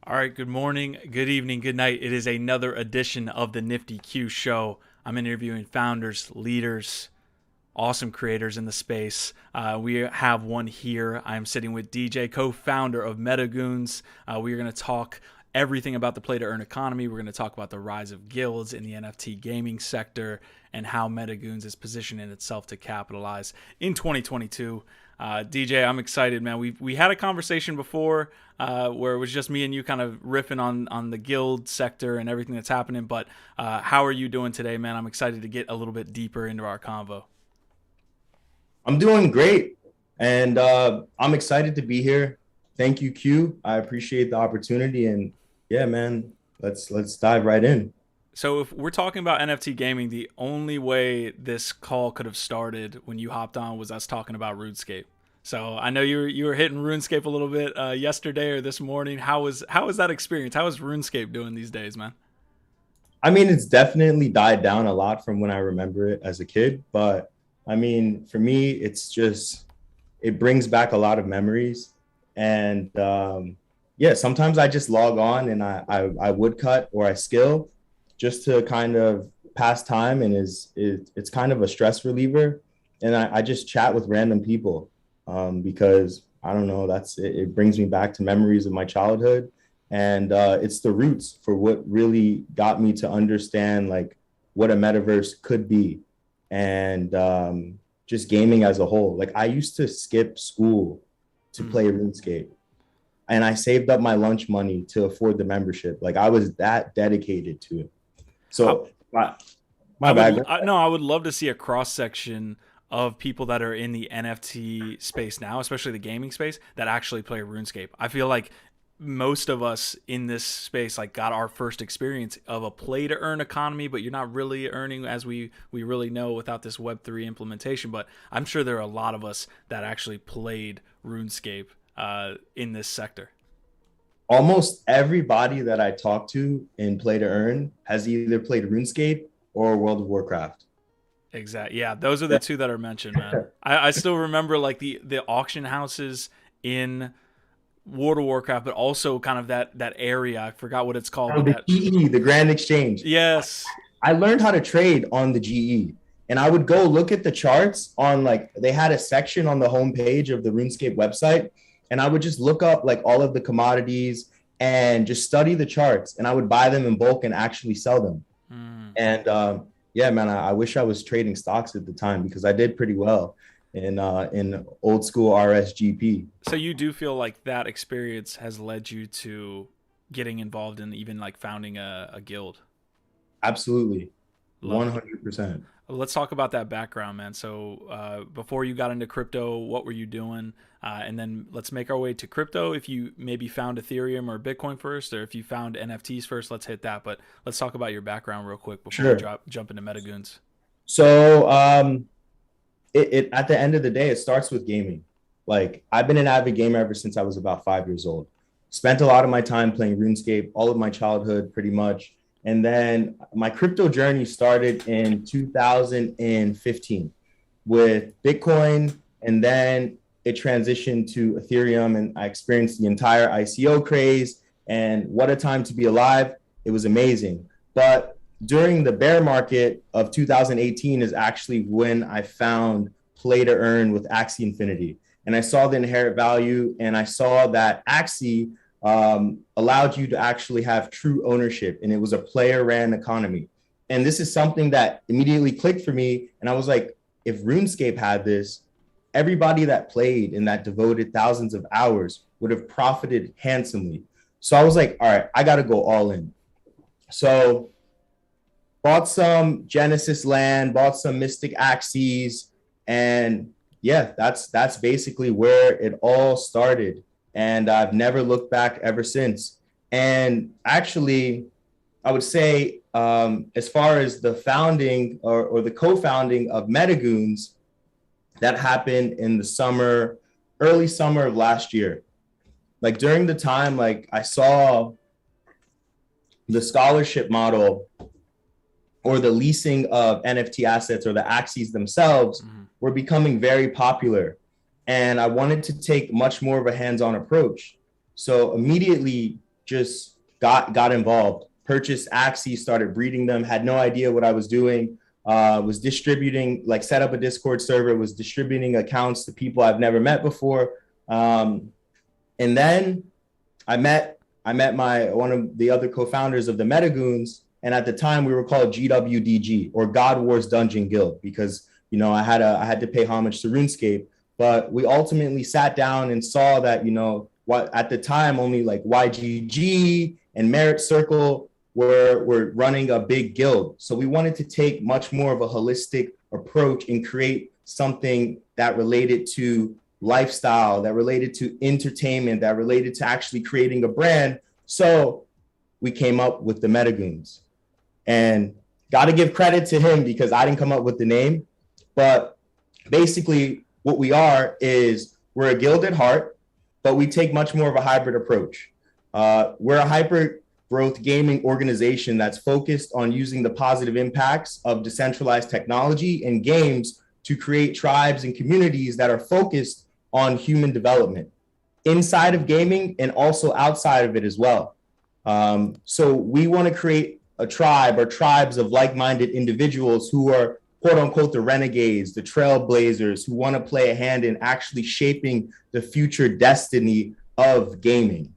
All right, good morning, good evening, good night. It is another edition of the Nifty Q Show. I'm interviewing founders, leaders, awesome creators in the space. We have one here. I'm sitting with DJ, co-founder of MetaGoons. We are going to talk everything about the play-to-earn economy. We're going to talk about the rise of guilds in the NFT gaming sector and how MetaGoons is positioning itself to capitalize in 2022. DJ, I'm excited, man. We had a conversation before where it was just me and you kind of riffing on the guild sector and everything that's happening. But how are you doing today, man? I'm excited to get a little bit deeper into our convo. I'm doing great, and I'm excited to be here. Thank you, Q. I appreciate the opportunity, and yeah, man, let's dive right in. So if we're talking about NFT gaming, the only way this call could have started when you hopped on was us talking about RuneScape. So I know you were hitting RuneScape a little bit yesterday or this morning. How was that experience? How is RuneScape doing these days, man? I mean, it's definitely died down a lot from when I remember it as a kid, but I mean, for me, it brings back a lot of memories, and yeah, sometimes I just log on and I would cut or I skill just to kind of pass time, and it's kind of a stress reliever, and I just chat with random people because I don't know, it brings me back to memories of my childhood, and it's the roots for what really got me to understand like what a metaverse could be, and just gaming as a whole. Like I used to skip school to Mm. play RuneScape, and I saved up my lunch money to afford the membership. Like I was that dedicated to it. I, So my I would bad. no, I would love to see a cross section of people that are in the NFT space now, especially the gaming space, that actually play RuneScape. I feel like most of us in this space like got our first experience of a play to earn economy, but you're not really earning as we really know without this Web3 implementation. But I'm sure there are a lot of us that actually played RuneScape in this sector. Almost everybody that I talk to in Play to Earn has either played RuneScape or World of Warcraft. Exactly. Yeah, those are the two that are mentioned, man. I still remember like the auction houses in World of Warcraft, but also kind of that area. I forgot what it's called, Oh, but the that GE, the Grand Exchange. yes, I learned how to trade on the GE, and I would go look at the charts on, like, they had a section on the homepage of the RuneScape website, and I would just look up like all of the commodities and just study the charts, and I would buy them in bulk and actually sell them. mm. And yeah, man, I wish I was trading stocks at the time because I did pretty well in old school RSGP. So you do feel like that experience has led you to getting involved in even like founding a guild. Absolutely, Love it. 100%. Let's talk about that background, man. So before you got into crypto, what were you doing? And then let's make our way to crypto. If you maybe found Ethereum or Bitcoin first, or if you found NFTs first, let's hit that. But let's talk about your background real quick before we Sure. jump into MetaGoons. So it at the end of the day, it starts with gaming. Like I've been an avid gamer ever since I was about 5 years old. Spent a lot of my time playing RuneScape, all of my childhood pretty much. And then my crypto journey started in 2015 with Bitcoin, and then it transitioned to Ethereum, and I experienced the entire ICO craze. And what a time to be alive! It was amazing. But during the bear market of 2018 is actually when I found play to earn with Axie Infinity. And I saw the inherent value, and I saw that Axie allowed you to actually have true ownership, and it was a player ran economy. And this is something that immediately clicked for me. And I was like, if RuneScape had this, everybody that played and that devoted thousands of hours would have profited handsomely. So I was like, all right, I got to go all in. So bought some Genesis land, bought some Mystic Axes, and yeah, that's basically where it all started. And I've never looked back ever since. And actually, I would say, as far as the founding or the co-founding of MetaGoons, that happened in the summer, early summer of last year. Like during the time, like I saw the scholarship model or the leasing of NFT assets or the Axies themselves Mm-hmm. were becoming very popular. And I wanted to take much more of a hands on approach. So immediately just got involved, purchased Axie, started breeding them, had no idea what I was doing. Was distributing, like set up a Discord server, was distributing accounts to people I've never met before. And then I met my one of the other co-founders of the MetaGoons, and at the time we were called GWDG, or God Wars Dungeon Guild, because I had to pay homage to RuneScape. But we ultimately sat down and saw that what at the time only like YGG and Merit Circle were running a big guild. So we wanted to take much more of a holistic approach and create something that related to lifestyle, that related to entertainment, that related to actually creating a brand. So we came up with the MetaGoons. And got to give credit to him because I didn't come up with the name. But basically what we are is we're a guild at heart, but we take much more of a hybrid approach. We're a hyper growth gaming organization that's focused on using the positive impacts of decentralized technology and games to create tribes and communities that are focused on human development inside of gaming and also outside of it as well. So we want to create a tribe or tribes of like-minded individuals who are quote unquote the renegades, the trailblazers, who want to play a hand in actually shaping the future destiny of gaming.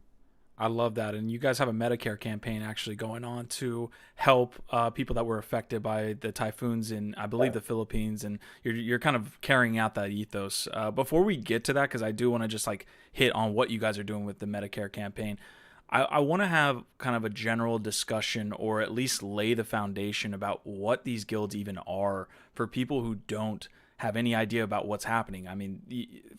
I love that. And you guys have a Medicare campaign actually going on to help people that were affected by the typhoons in, I believe, the Philippines. And you're kind of carrying out that ethos. Before we get to that, because I do want to just like hit on what you guys are doing with the Medicare campaign, I want to have kind of a general discussion, or at least lay the foundation about what these guilds even are for people who don't have any idea about what's happening. I mean,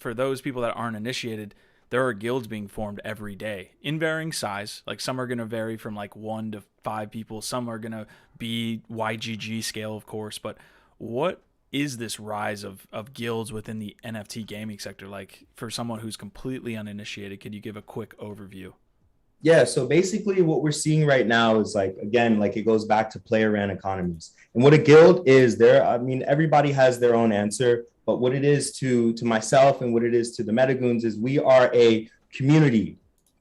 for those people that aren't initiated, there are guilds being formed every day in varying size. Like some are going to vary from like 1 to 5 people. Some are going to be YGG scale, of course. But what is this rise of guilds within the NFT gaming sector? Like for someone who's completely uninitiated, could you give a quick overview? Yeah, so basically what we're seeing right now is like, again, like it goes back to player ran economies. And what a guild is there, I mean, everybody has their own answer, but what it is to myself and what it is to the MetaGoons is we are a community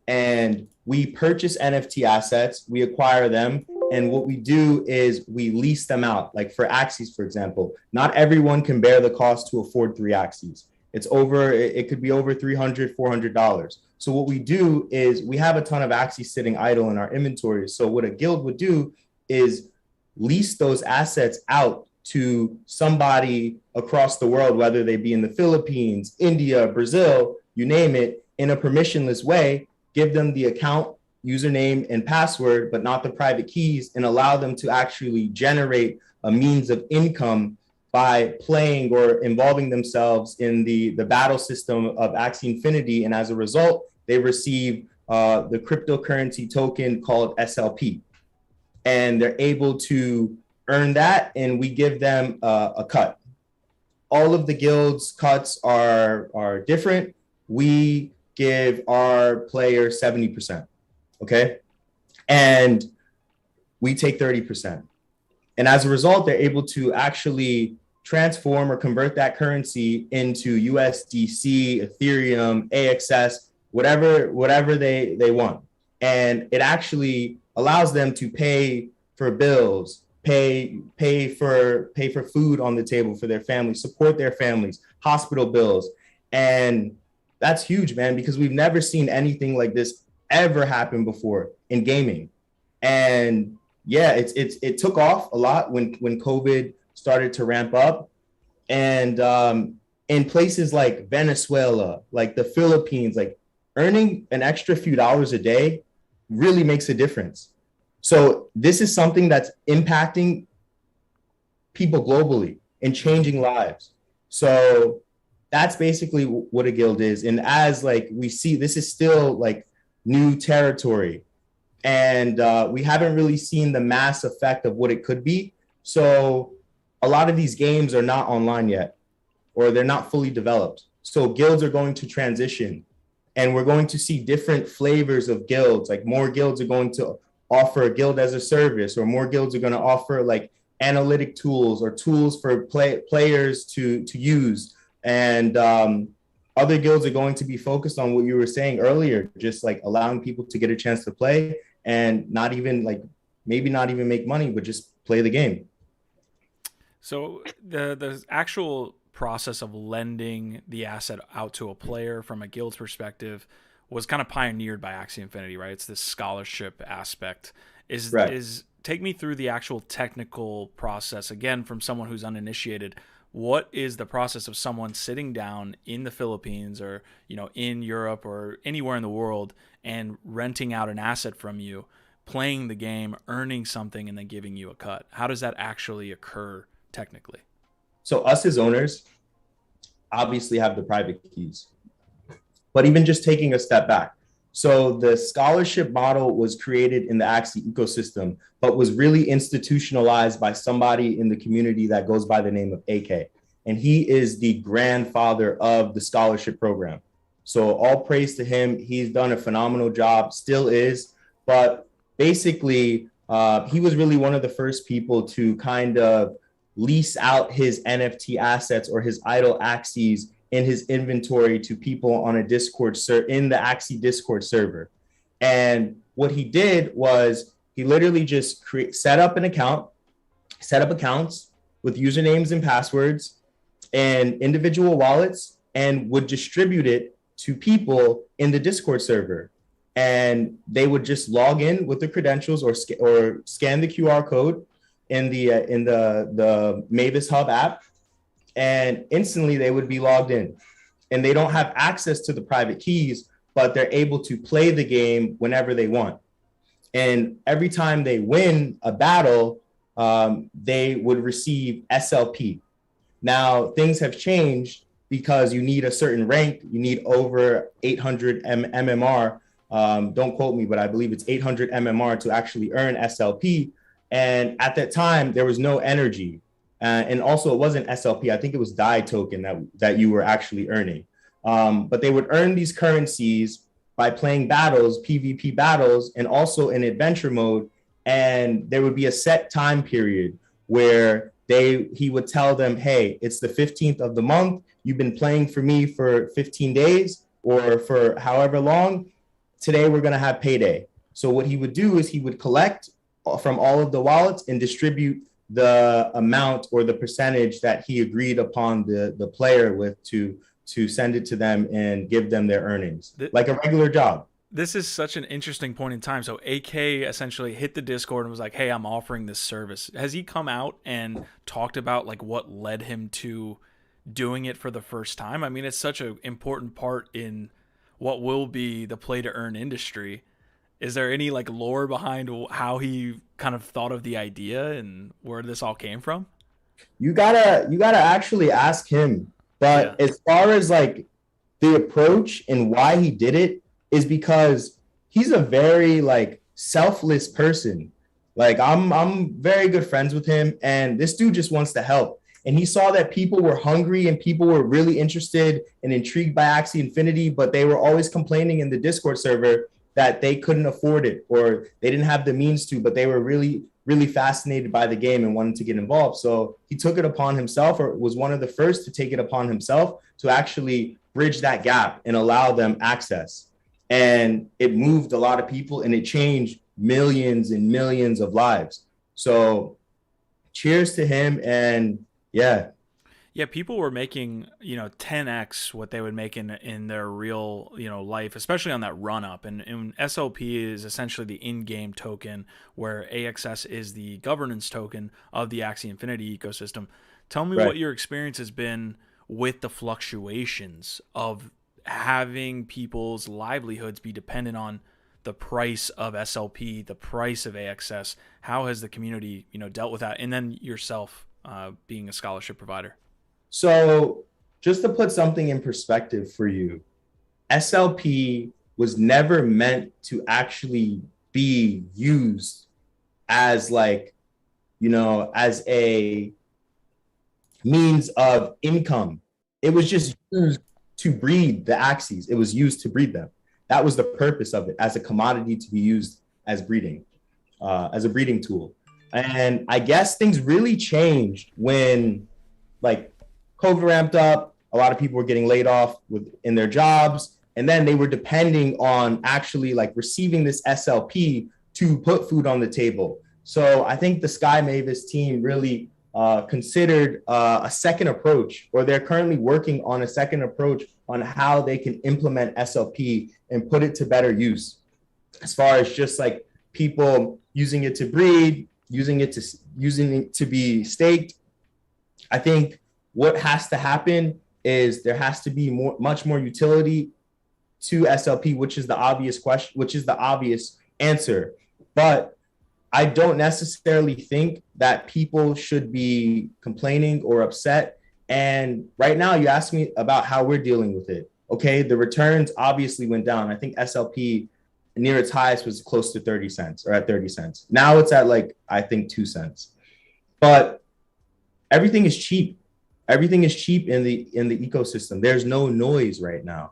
and we purchase NFT assets, we acquire them. And what we do is we lease them out. Like for Axies, for example, not everyone can bear the cost to afford 3 Axies. It could be over $300, $400. So what we do is we have a ton of Axie sitting idle in our inventory. So what a guild would do is lease those assets out to somebody across the world, whether they be in the Philippines, India, Brazil, you name it, in a permissionless way, give them the account, username, and password, but not the private keys, and allow them to actually generate a means of income by playing or involving themselves in the battle system of Axie Infinity. And as a result, they receive the cryptocurrency token called SLP. And they're able to earn that, and we give them a cut. All of the guild's cuts are different. We give our players 70%, okay? And we take 30%. And as a result, they're able to actually transform or convert that currency into USDC, Ethereum, AXS, whatever they want. And it actually allows them to pay for bills, pay for food on the table for their families, support their families, hospital bills. And that's huge, man, because we've never seen anything like this ever happen before in gaming. And yeah, it took off a lot when COVID started to ramp up. And in places like Venezuela, like the Philippines, like earning an extra few dollars a day really makes a difference. So this is something that's impacting people globally and changing lives. So that's basically what a guild is. And as like we see, this is still like new territory. And we haven't really seen the mass effect of what it could be. So a lot of these games are not online yet, or they're not fully developed. So guilds are going to transition, and we're going to see different flavors of guilds. Like more guilds are going to offer a guild as a service, or more guilds are going to offer like analytic tools or tools for players to use. And other guilds are going to be focused on what you were saying earlier, just like allowing people to get a chance to play and not even like maybe not even make money, but just play the game. So the actual process of lending the asset out to a player from a guild's perspective was kind of pioneered by Axie Infinity, right? It's this scholarship aspect. Right. Is take me through the actual technical process again from someone who's uninitiated. What is the process of someone sitting down in the Philippines or in Europe or anywhere in the world and renting out an asset from you, playing the game, earning something, and then giving you a cut? How does that actually occur technically? So us as owners obviously have the private keys, but even just taking a step back. So the scholarship model was created in the Axie ecosystem, but was really institutionalized by somebody in the community that goes by the name of AK. And he is the grandfather of the scholarship program. So all praise to him. He's done a phenomenal job, still is. But basically, he was really one of the first people to kind of lease out his NFT assets or his idle Axies in his inventory to people on a Discord in the Axie Discord server. And what he did was he literally just set up accounts with usernames and passwords and individual wallets and would distribute it to people in the Discord server. And they would just log in with the credentials or scan the QR code in the Mavis Hub app, and instantly they would be logged in. And they don't have access to the private keys, but they're able to play the game whenever they want. And every time they win a battle, they would receive SLP. Now, things have changed because you need a certain rank. You need over 800 MMR. Don't quote me, but I believe it's 800 MMR to actually earn SLP. And at that time, there was no energy. And also, it wasn't SLP. I think it was DAI token that you were actually earning. But they would earn these currencies by playing battles, PvP battles, and also in adventure mode. And there would be a set time period where he would tell them, hey, it's the 15th of the month. You've been playing for me for 15 days or for however long. Today, we're going to have payday. So what he would do is he would collect from all of the wallets and distribute the amount or the percentage that he agreed upon the player with to send it to them and give them their earnings like a regular job. This is such an interesting point in time. So AK essentially hit the Discord and was like, hey, I'm offering this service. Has he come out and talked about like what led him to doing it for the first time? I mean, it's such an important part in what will be the play to earn industry. Is there any like lore behind how he kind of thought of the idea and where this all came from? You gotta actually ask him. But Yeah. as far as like the approach and why he did it is because he's a very like selfless person. Like I'm very good friends with him, and this dude just wants to help. And he saw that people were hungry and people were really interested and intrigued by Axie Infinity, but they were always complaining in the Discord server that they couldn't afford it or they didn't have the means to, but they were really, really fascinated by the game and wanted to get involved. So he took it upon himself, or was one of the first to take it upon himself to actually bridge that gap and allow them access. And it moved a lot of people and it changed millions and millions of lives. So cheers to him. And yeah. Yeah, people were making, 10x what they would make in their real, life, especially on that run up. And SLP is essentially the in-game token, where AXS is the governance token of the Axie Infinity ecosystem. Tell me Right. what your experience has been with the fluctuations of having people's livelihoods be dependent on the price of SLP, the price of AXS. How has the community, dealt with that? And then yourself being a scholarship provider. So just to put something in perspective for you, SLP was never meant to actually be used as like, as a means of income. It was just used to breed the Axies. It was used to breed them. That was the purpose of it, as a commodity to be used as breeding, as a breeding tool. And I guess things really changed when like COVID ramped up, A lot of people were getting laid off in their jobs, and then they were depending on actually like receiving this SLP to put food on the table. So I think the Sky Mavis team really considered a second approach, or they're currently working on a second approach on how they can implement SLP and put it to better use, as far as just like people using it to breed, using it to be staked. I think what has to happen is there has to be much more utility to SLP, which is the obvious question, which is the obvious answer. But I don't necessarily think that people should be complaining or upset. And right now, you asked me about how we're dealing with it. Okay, the returns obviously went down. I think SLP near its highest was close to 30 cents, or at 30 cents. Now it's at like, I think 2 cents. But everything is cheap. Everything is cheap in the ecosystem. There's no noise right now.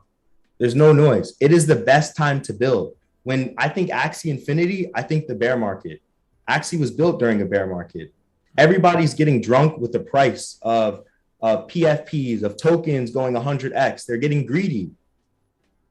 There's no noise. It is the best time to build. When I think Axie Infinity, I think the bear market. Axie was built during a bear market. Everybody's getting drunk with the price of PFPs, of tokens going 100x. They're getting greedy.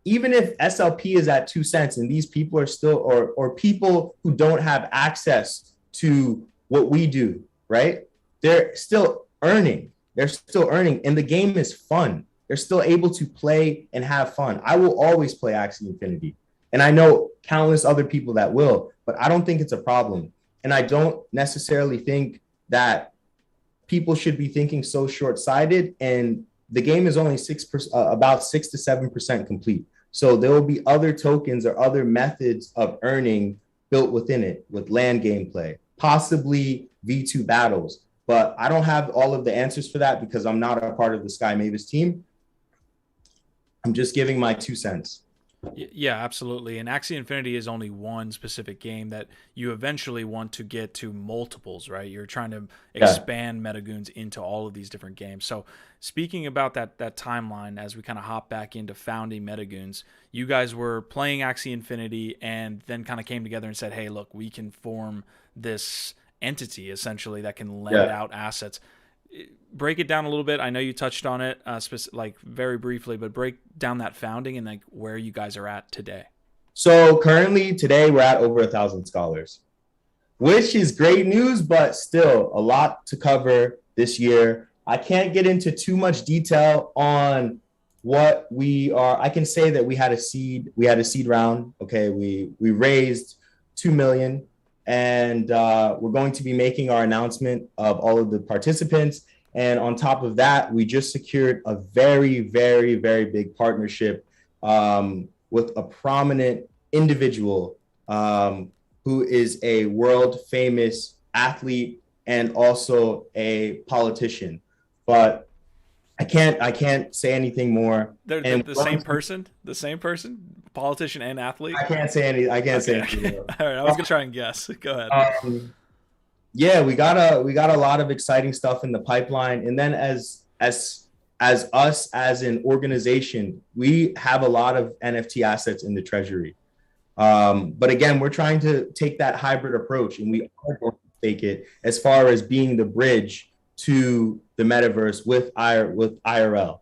Even if SLP is at 2 cents and these people are still, or people who don't have access to what we do, right? They're still earning. They're still earning. And the game is fun. They're still able to play and have fun. I will always play Axie Infinity. And I know countless other people that will, but I don't think it's a problem. And I don't necessarily think that people should be thinking so short-sighted. And the game is only about 6 to 7% complete. So there will be other tokens or other methods of earning built within it, with land gameplay, possibly V2 battles. But I don't have all of the answers for that because I'm not a part of the Sky Mavis team. I'm just giving my 2 cents. Yeah, absolutely. And Axie Infinity is only one specific game that you eventually want to get to multiples, right? You're trying to expand MetaGoons into all of these different games. So speaking about that timeline, as we kind of hop back into founding MetaGoons, you guys were playing Axie Infinity and then kind of came together and said, hey, look, we can form this entity essentially that can lend out assets. Break it down a little bit. I know you touched on it like very briefly, but break down that founding and like where you guys are at today. So currently today we're at over 1,000 scholars, which is great news, but still a lot to cover this year. I can't get into too much detail on what we are. I can say that we had a seed round. Okay. We raised 2 million. And we're going to be making our announcement of all of the participants. And on top of that, we just secured a very, very, very big partnership with a prominent individual who is a world famous athlete and also a politician. But I can't say anything more. They're the same person? The same person? Politician and athlete? I can't say anything more. All right, I was gonna try and guess. Go ahead. Yeah, we got a lot of exciting stuff in the pipeline. And then as us as an organization, we have a lot of NFT assets in the treasury. But again, we're trying to take that hybrid approach, and we are going to take it as far as being the bridge to the metaverse with IRL.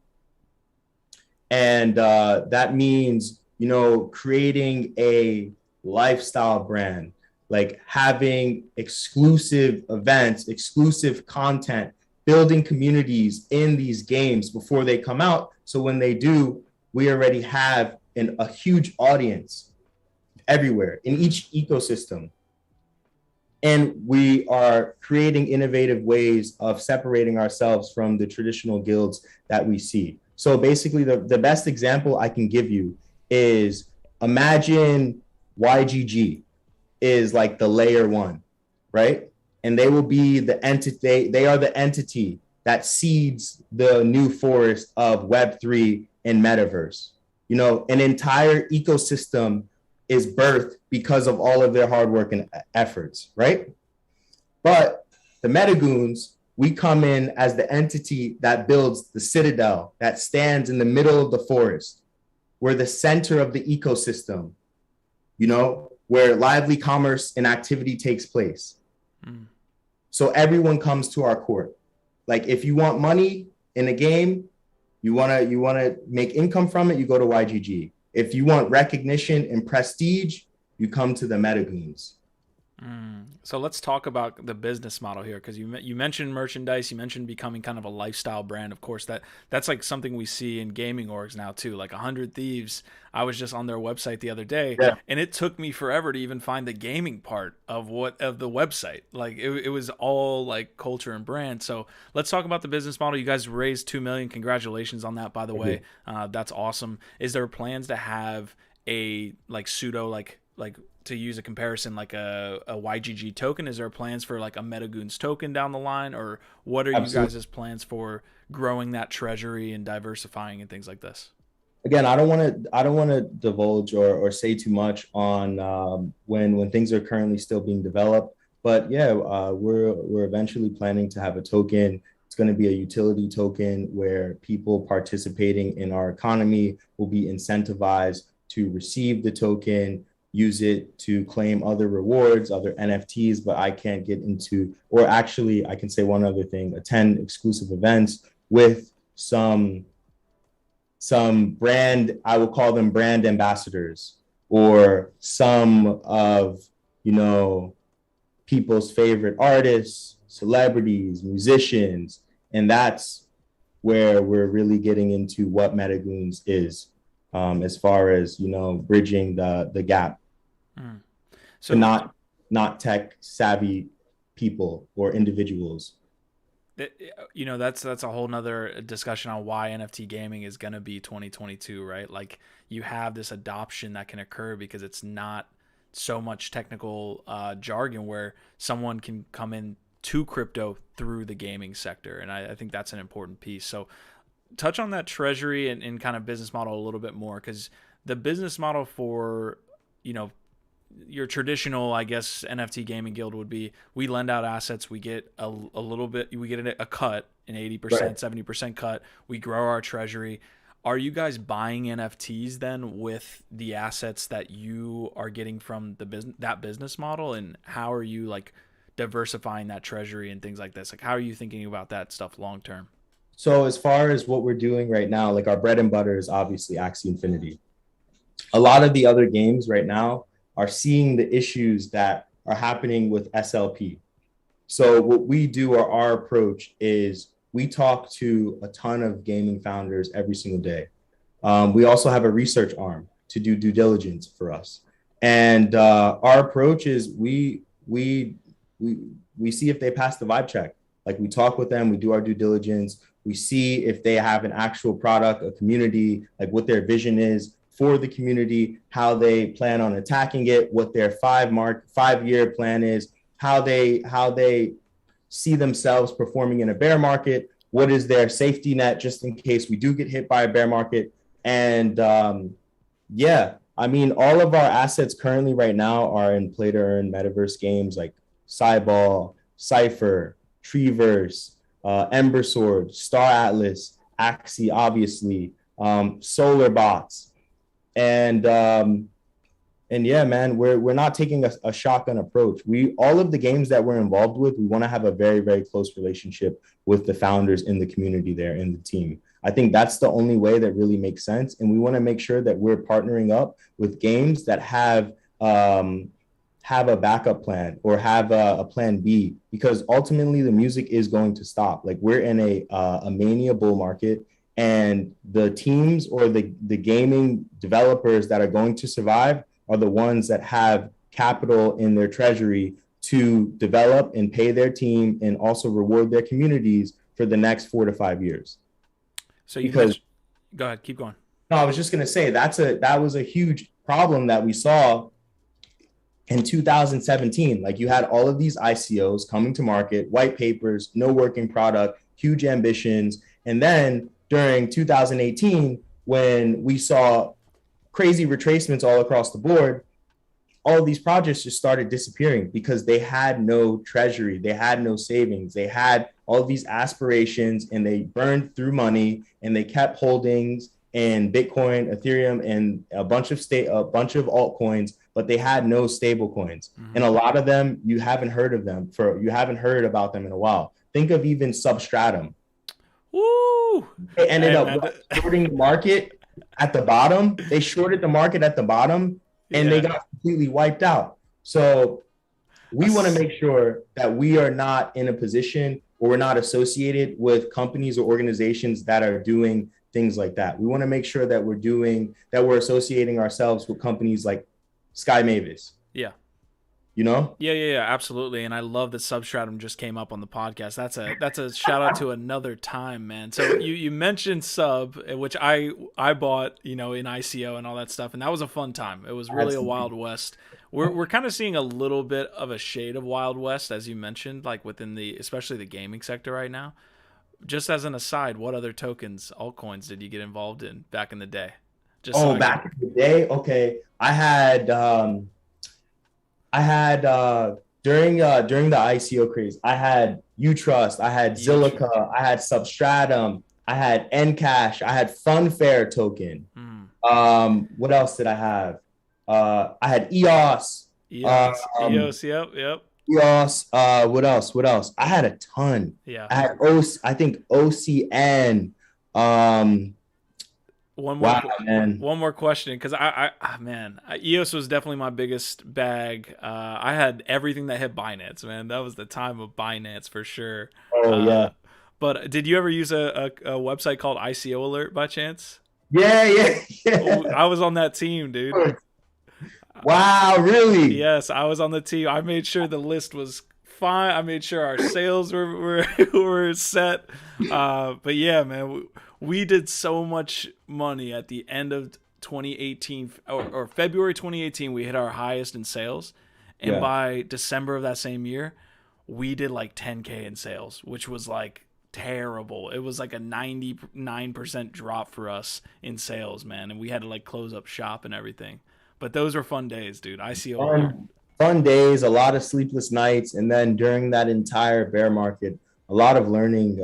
And that means, creating a lifestyle brand, like having exclusive events, exclusive content, building communities in these games before they come out. So when they do, we already have a huge audience everywhere in each ecosystem. And we are creating innovative ways of separating ourselves from the traditional guilds that we see. So basically, the best example I can give you is, imagine YGG is like the layer one, right? And they will be the entity, they are the entity that seeds the new forest of Web3 and metaverse. An entire ecosystem is birthed because of all of their hard work and efforts, right? But the MetaGoons, we come in as the entity that builds the citadel that stands in the middle of the forest. We're the center of the ecosystem, where lively commerce and activity takes place. So everyone comes to our court. Like, if you want money in a game, You want to make income from it, you go to YGG. If you want recognition and prestige, you come to the MetaGoons. So let's talk about the business model here, because you mentioned merchandise, you mentioned becoming kind of a lifestyle brand. Of course, that's like something we see in gaming orgs now too. Like 100 Thieves, I was just on their website the other day, Yeah. and it took me forever to even find the gaming part of the website. Like it was all like culture and brand. So let's talk about the business model. You guys raised 2 million. Congratulations on that, by the Thank way. you. That's awesome. Is there plans to have a like pseudo like to use a comparison like a YGG token? Is there plans for like a MetaGoons token down the line, or what are you Absolutely. guys' plans for growing that treasury and diversifying and things like this? Again, I don't want to divulge or say too much on when things are currently still being developed. But yeah, we're eventually planning to have a token. It's going to be a utility token where people participating in our economy will be incentivized to receive the token, use it to claim other rewards, other NFTs. But I can't get into, or actually, I can say one other thing: attend exclusive events with some brand, I will call them brand ambassadors, or some of, you know, people's favorite artists, celebrities, musicians. And that's where we're really getting into what MetaGoons is, as far as, bridging the gap Mm. to So not tech savvy people or individuals. that's a whole nother discussion on why NFT gaming is going to be 2022, right? Like you have this adoption that can occur because it's not so much technical jargon where someone can come in to crypto through the gaming sector, and I think that's an important piece. So touch on that treasury and kind of business model a little bit more, because the business model for you know your traditional, I guess, NFT gaming guild would be we lend out assets, we get a little bit, we get a cut, an Right. 80%, 70% cut, we grow our treasury. Are you guys buying NFTs then with the assets that you are getting from that business model, and how are you like diversifying that treasury and things like this? Like how are you thinking about that stuff long term? So as far as what we're doing right now, like our bread and butter is obviously Axie Infinity. A lot of the other games right now are seeing the issues that are happening with SLP. So what we do, or our approach is, we talk to a ton of gaming founders every single day. We also have a research arm to do due diligence for us, and our approach is we we see if they pass the vibe check. Like, we talk with them, we do our due diligence, we see if they have an actual product, a community, like what their vision is for the community, how they plan on attacking it, what their 5-year plan is, how they see themselves performing in a bear market, what is their safety net just in case we do get hit by a bear market. And yeah, I mean, all of our assets currently right now are in play to earn metaverse games like Cyball, Cypher, Treeverse, Ember Sword, Star Atlas, Axie, obviously, Solar Bots, and yeah, man, we're not taking a shotgun approach. We All of the games that we're involved with, we want to have a very, very close relationship with the founders in the community there in the team. I think that's the only way that really makes sense, and we want to make sure that we're partnering up with games that have a backup plan, or have a plan B, because ultimately the music is going to stop. Like, we're in a mania bull market, and the teams, or the gaming developers that are going to survive are the ones that have capital in their treasury to develop and pay their team, and also reward their communities for the next 4 to 5 years. So you Because, mentioned, go ahead, keep going. no, I was just going to say, that was a huge problem that we saw in 2017. Like, you had all of these ICOs coming to market, white papers, no working product, huge ambitions. And then during 2018, when we saw crazy retracements all across the board, all of these projects just started disappearing because they had no treasury, they had no savings, they had all of these aspirations, and they burned through money, and they kept holdings in Bitcoin, Ethereum, and a bunch of altcoins, but they had no stable coins. And Mm-hmm. a lot of them, you haven't heard about them in a while. Think of even Substratum. Woo! Woo! They ended Hey up man, shorting the market at the bottom. They shorted the market at the bottom, and they yeah. got completely wiped out. So we want to Us- make sure that we are not in a position or we're not associated with companies or organizations that are doing things like that. We want to make sure that we're associating ourselves with companies like Sky Mavis, yeah. you know? Yeah, absolutely. And I love that Substratum just came up on the podcast. That's a shout out to another time, man. So you mentioned Sub, which I bought, in ICO and all that stuff, and that was a fun time. It was really a Wild West. We're kind of seeing a little bit of a shade of Wild West, as you mentioned, like within especially the gaming sector right now. Just as an aside, what other tokens, altcoins, did you get involved in back in the day? Just so Oh, I could. back in the day, okay. I had during the ICO craze, I had Utrust, I had You tr- Zilliqa, I had Substratum, I had Encash, I had Funfair token. hmm. What else did I have? I had EOS. Um, Yep. EOS. What else? What else? I had a ton. Yeah. I had I think OCN. Um, one more wow, man. one more question, because man, EOS was definitely my biggest bag. I had everything that hit Binance, man. That was the time of Binance for sure. Oh uh yeah. but did you ever use a website called ICO Alert by chance? Oh, Yeah. I was on that team, dude. Wow, really? Yes, I was on the team. I made sure the list was fine. I made sure our sales were were set. But yeah, man, we did so much money at the end of 2018, or February 2018. We hit our highest in sales, and Yeah. by December of that same year, we did like 10K in sales, which was like terrible. It was like a 99% drop for us in sales, man, and we had to like close up shop and everything. But those were fun days, dude. ICO Alert. Fun, fun days, a lot of sleepless nights, and then during that entire bear market, a lot of learning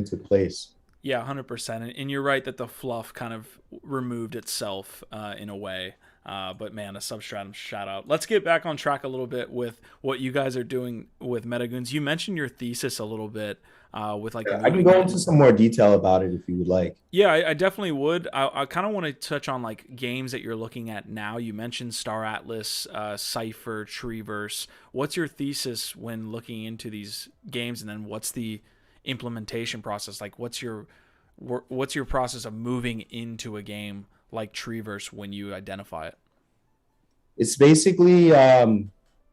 took place. Yeah, 100%. And you're right that the fluff kind of removed itself in a way. But man, a Substratum shout out. Let's get back on track a little bit with what you guys are doing with MetaGoons. You mentioned your thesis a little bit with like I can moving go in. into some more detail about it if you would like. Yeah, I definitely would. I kind of want to touch on like games that you're looking at now. You mentioned Star Atlas, Cypher, Treeverse. What's your thesis when looking into these games, and then what's the implementation process like? What's your process of moving into a game like Treeverse when you identify it? It's basically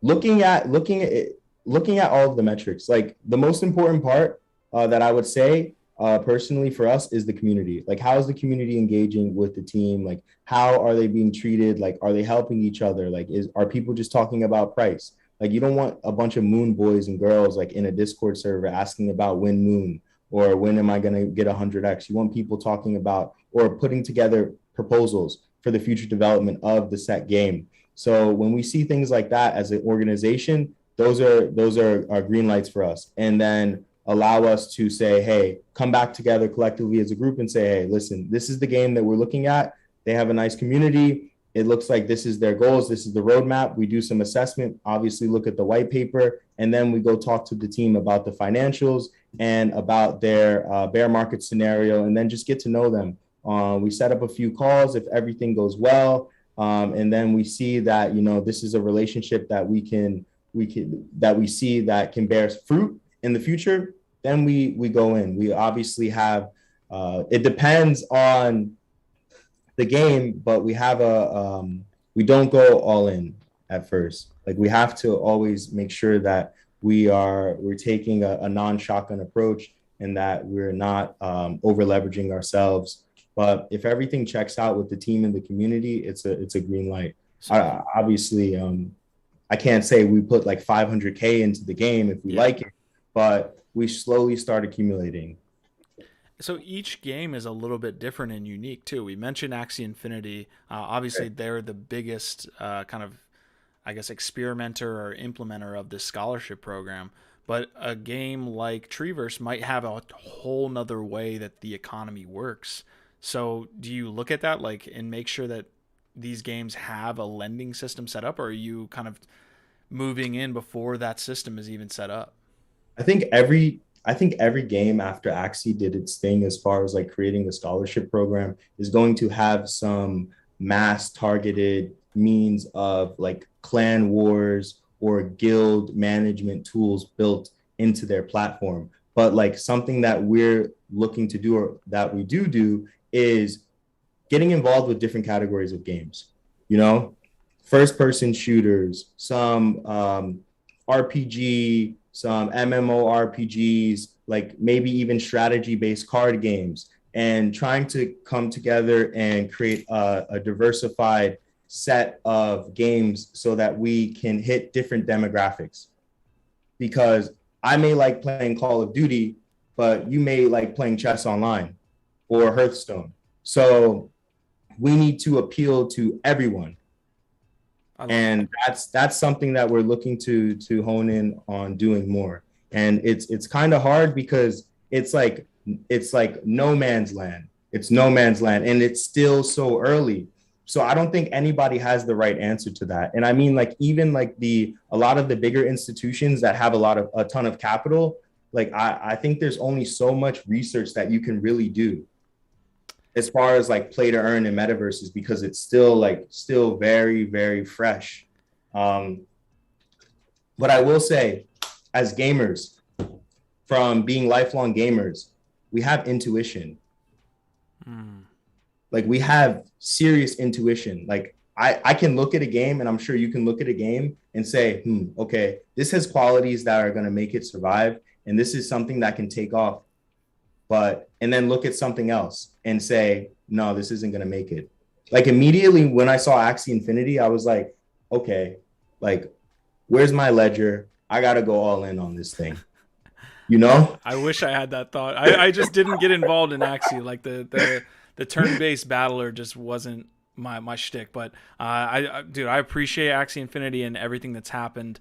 looking at all of the metrics. Like the most important part that I would say personally for us is the community. Like how is the community engaging with the team? Like how are they being treated? Like are they helping each other? Like are people just talking about price? Like you don't want a bunch of moon boys and girls like in a Discord server asking about when moon or when am I going to get 100x. You want people talking about or putting together proposals for the future development of the set game. So when we see things like that as an organization, those are green lights for us. And then allow us to say, hey, come back together collectively as a group and say, hey, listen, this is the game that we're looking at. They have a nice community. It looks like this is their goals. This is the roadmap. We do some assessment, obviously look at the white paper, and then we go talk to the team about the financials and about their bear market scenario, and then just get to know them. We set up a few calls if everything goes well. And then we see that, this is a relationship that we see that can bear fruit in the future, then we go in. We obviously have it depends on the game, but we don't go all in at first. Like we have to always make sure that we're taking a non-shotgun approach and that we're not over leveraging ourselves. But if everything checks out with the team and the community, it's a green light. So Obviously, I can't say we put like 500K into the game if we yeah. like it, but we slowly start accumulating. So each game is a little bit different and unique too. We mentioned Axie Infinity. Obviously, they're the biggest kind of, I guess, experimenter or implementer of this scholarship program. But a game like Treeverse might have a whole nother way that the economy works. So do you look at that like and make sure that these games have a lending system set up, or are you kind of moving in before that system is even set up? I think every I think every game after Axie did its thing as far as like creating a scholarship program is going to have some mass targeted means of like clan wars or guild management tools built into their platform. But like something that we're looking to do or that we do is getting involved with different categories of games, you know, first person shooters, some RPG, some MMORPGs, like maybe even strategy based card games, and trying to come together and create a diversified set of games so that we can hit different demographics. Because I may like playing Call of Duty, but you may like playing chess online or Hearthstone. So we need to appeal to everyone, I love that. and that's something that we're looking to hone in on doing more. And it's kind of hard because it's like no man's land. It's no man's land, and it's still so early. So I don't think anybody has the right answer to that. And I mean, like even like the a lot of the bigger institutions that have a ton of capital, like I think there's only so much research that you can really do as far as like play to earn in metaverses, because it's still very very fresh. um but I will say, as gamers, from being lifelong gamers, we have intuition. Mm. Like we have serious intuition. Like I can look at a game, and I'm sure you can look at a game and say, okay, this has qualities that are going to make it survive, and this is something that can take off. But and then look at something else and say, no, this isn't going to make it. Like immediately when I saw Axie Infinity, I was like, okay, like where's my ledger? I got to go all in on this thing, you know? I wish I had that thought. I just didn't get involved in Axie. Like the turn based battler just wasn't my shtick. But dude, I appreciate Axie Infinity and everything that's happened.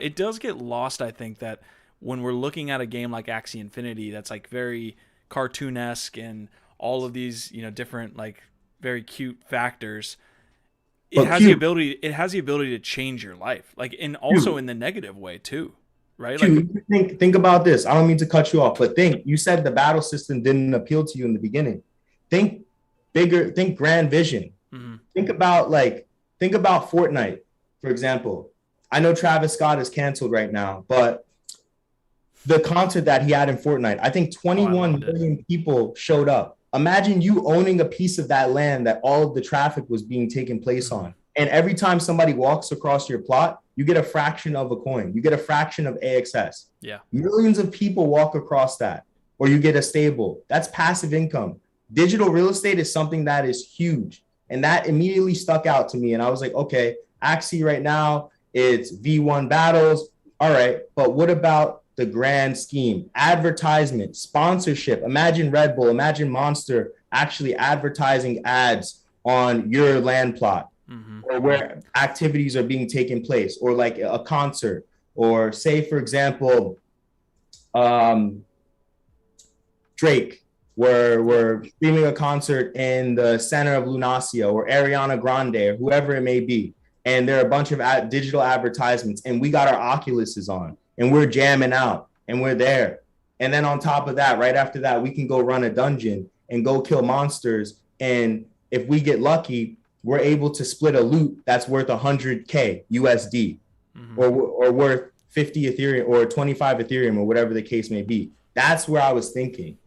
It does get lost, I think, that when we're looking at a game like Axie Infinity, that's like very cartoonesque and all of these different like very cute factors. It But has the Q, ability. It has the ability to change your life, like and also Q, in the negative way too, right? Like Q, think about this. I don't mean to cut you off, but think, you said the battle system didn't appeal to you in the beginning. Think bigger, think grand vision. mhm. Think about like think about Fortnite, for example. I know Travis Scott is canceled right now, but the concert that he had in Fortnite, I think Oh, I 21 loved it. million people showed up. Imagine you owning a piece of that land that all of the traffic was being taken place Mhm. on. And every time somebody walks across your plot, you get a fraction of a coin. You get a fraction of AXS. Yeah. Millions of people walk across that, or you get a stable. That's passive income. Digital real estate is something that is huge. And that immediately stuck out to me. And I was like, okay, Axie right now, it's V1 battles. All right. But what about the grand scheme? Advertisement, sponsorship. Imagine Red Bull, imagine Monster actually advertising ads on your land plot, Hmm. or where activities are being taken place, or like a concert, or say, for example, um, Drake, where Yeah. we're streaming a concert in the center of Lunacia, or Ariana Grande, or whoever it may be. And there are a bunch of digital advertisements, and we got our Oculuses on, and we're jamming out, and we're there. And then on top of that, right after that, we can go run a dungeon and go kill monsters. And if we get lucky, we're able to split a loot that's worth 100K USD, Hmm. or worth 50 Ethereum or 25 Ethereum, or whatever the case may be. That's where I was thinking.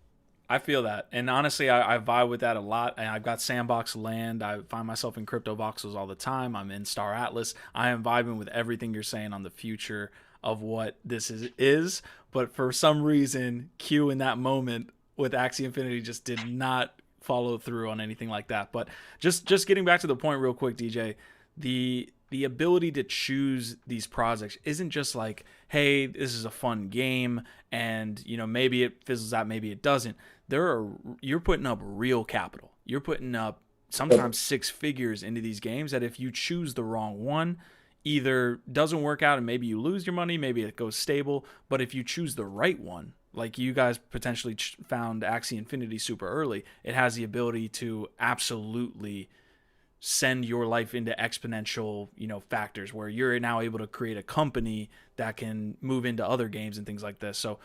I feel that, and honestly, I vibe with that a lot. And I've got sandbox land. I find myself in crypto voxels all the time. I'm in Star Atlas. I am vibing with everything you're saying on the future of what this is. But for some reason, Q in that moment with Axie Infinity just did not follow through on anything like that. But just getting back to the point real quick, DJ, the ability to choose these projects isn't just like, hey, this is a fun game, and maybe it fizzles out, maybe it doesn't. You're putting up real capital. You're putting up sometimes six figures into these games that if you choose the wrong one, either doesn't work out and maybe you lose your money, maybe it goes stable. But if you choose the right one, like you guys potentially found Axie Infinity super early, it has the ability to absolutely send your life into exponential, factors where you're now able to create a company that can move into other games and things like this. So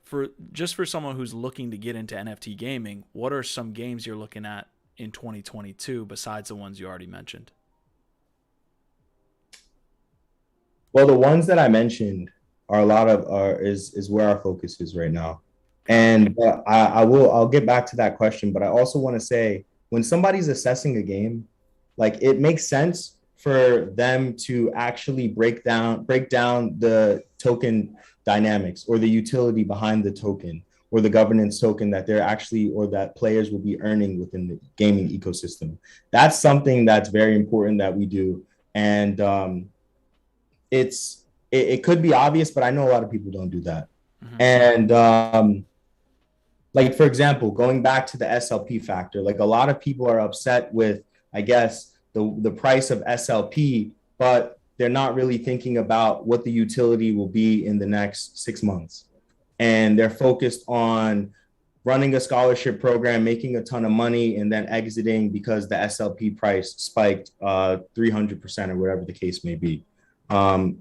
for someone who's looking to get into NFT gaming, what are some games you're looking at in 2022 besides the ones you already mentioned? Well, the ones that I mentioned are a lot of is where our focus is right now. Got it. And I'll get back to that question, but I also want to say when somebody's assessing a game, like it makes sense for them to actually break down the token dynamics or the utility behind the token or the governance token that they're actually or that players will be earning within the gaming ecosystem. That's something that's very important that we do. And it could be obvious, but I know a lot of people don't do that. Mm-hmm. And like for example, going back to the SLP factor, like a lot of people are upset with, I guess, the price of SLP, but they're not really thinking about what the utility will be in the next 6 months. And they're focused on running a scholarship program, making a ton of money, and then exiting because the SLP price spiked 300% or whatever the case may be.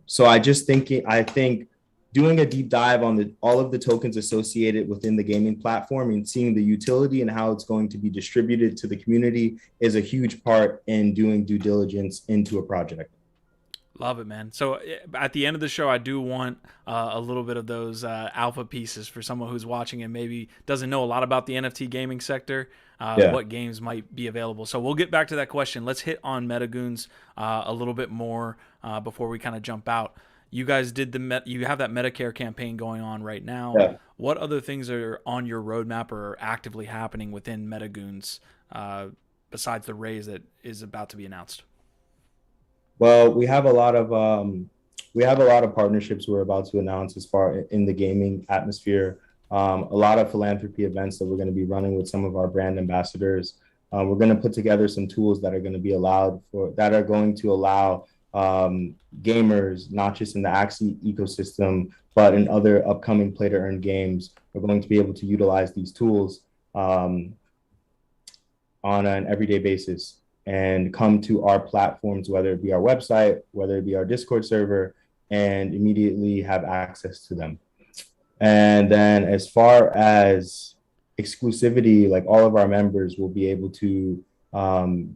So I think doing a deep dive on all of the tokens associated within the gaming platform and seeing the utility and how it's going to be distributed to the community is a huge part in doing due diligence into a project. Love it, man. So at the end of the show, I do want a little bit of those alpha pieces for someone who's watching and maybe doesn't know a lot about the NFT gaming sector, Yeah. what games might be available. So we'll get back to that question. Let's hit on MetaGoons a little bit more before we kind of jump out. You guys did you have that Medicare campaign going on right now. Yeah. What other things are on your roadmap or are actively happening within MetaGoons besides the raise that is about to be announced? Well, we have a lot of partnerships we're about to announce as far in the gaming atmosphere. A lot of philanthropy events that we're going to be running with some of our brand ambassadors. We're going to put together some tools that are going to be that are going to allow gamers, not just in the Axie ecosystem, but in other upcoming play to earn games, are going to be able to utilize these tools on an everyday basis and come to our platforms, whether it be our website, whether it be our Discord server, and immediately have access to them. And then as far as exclusivity, like all of our members will be able to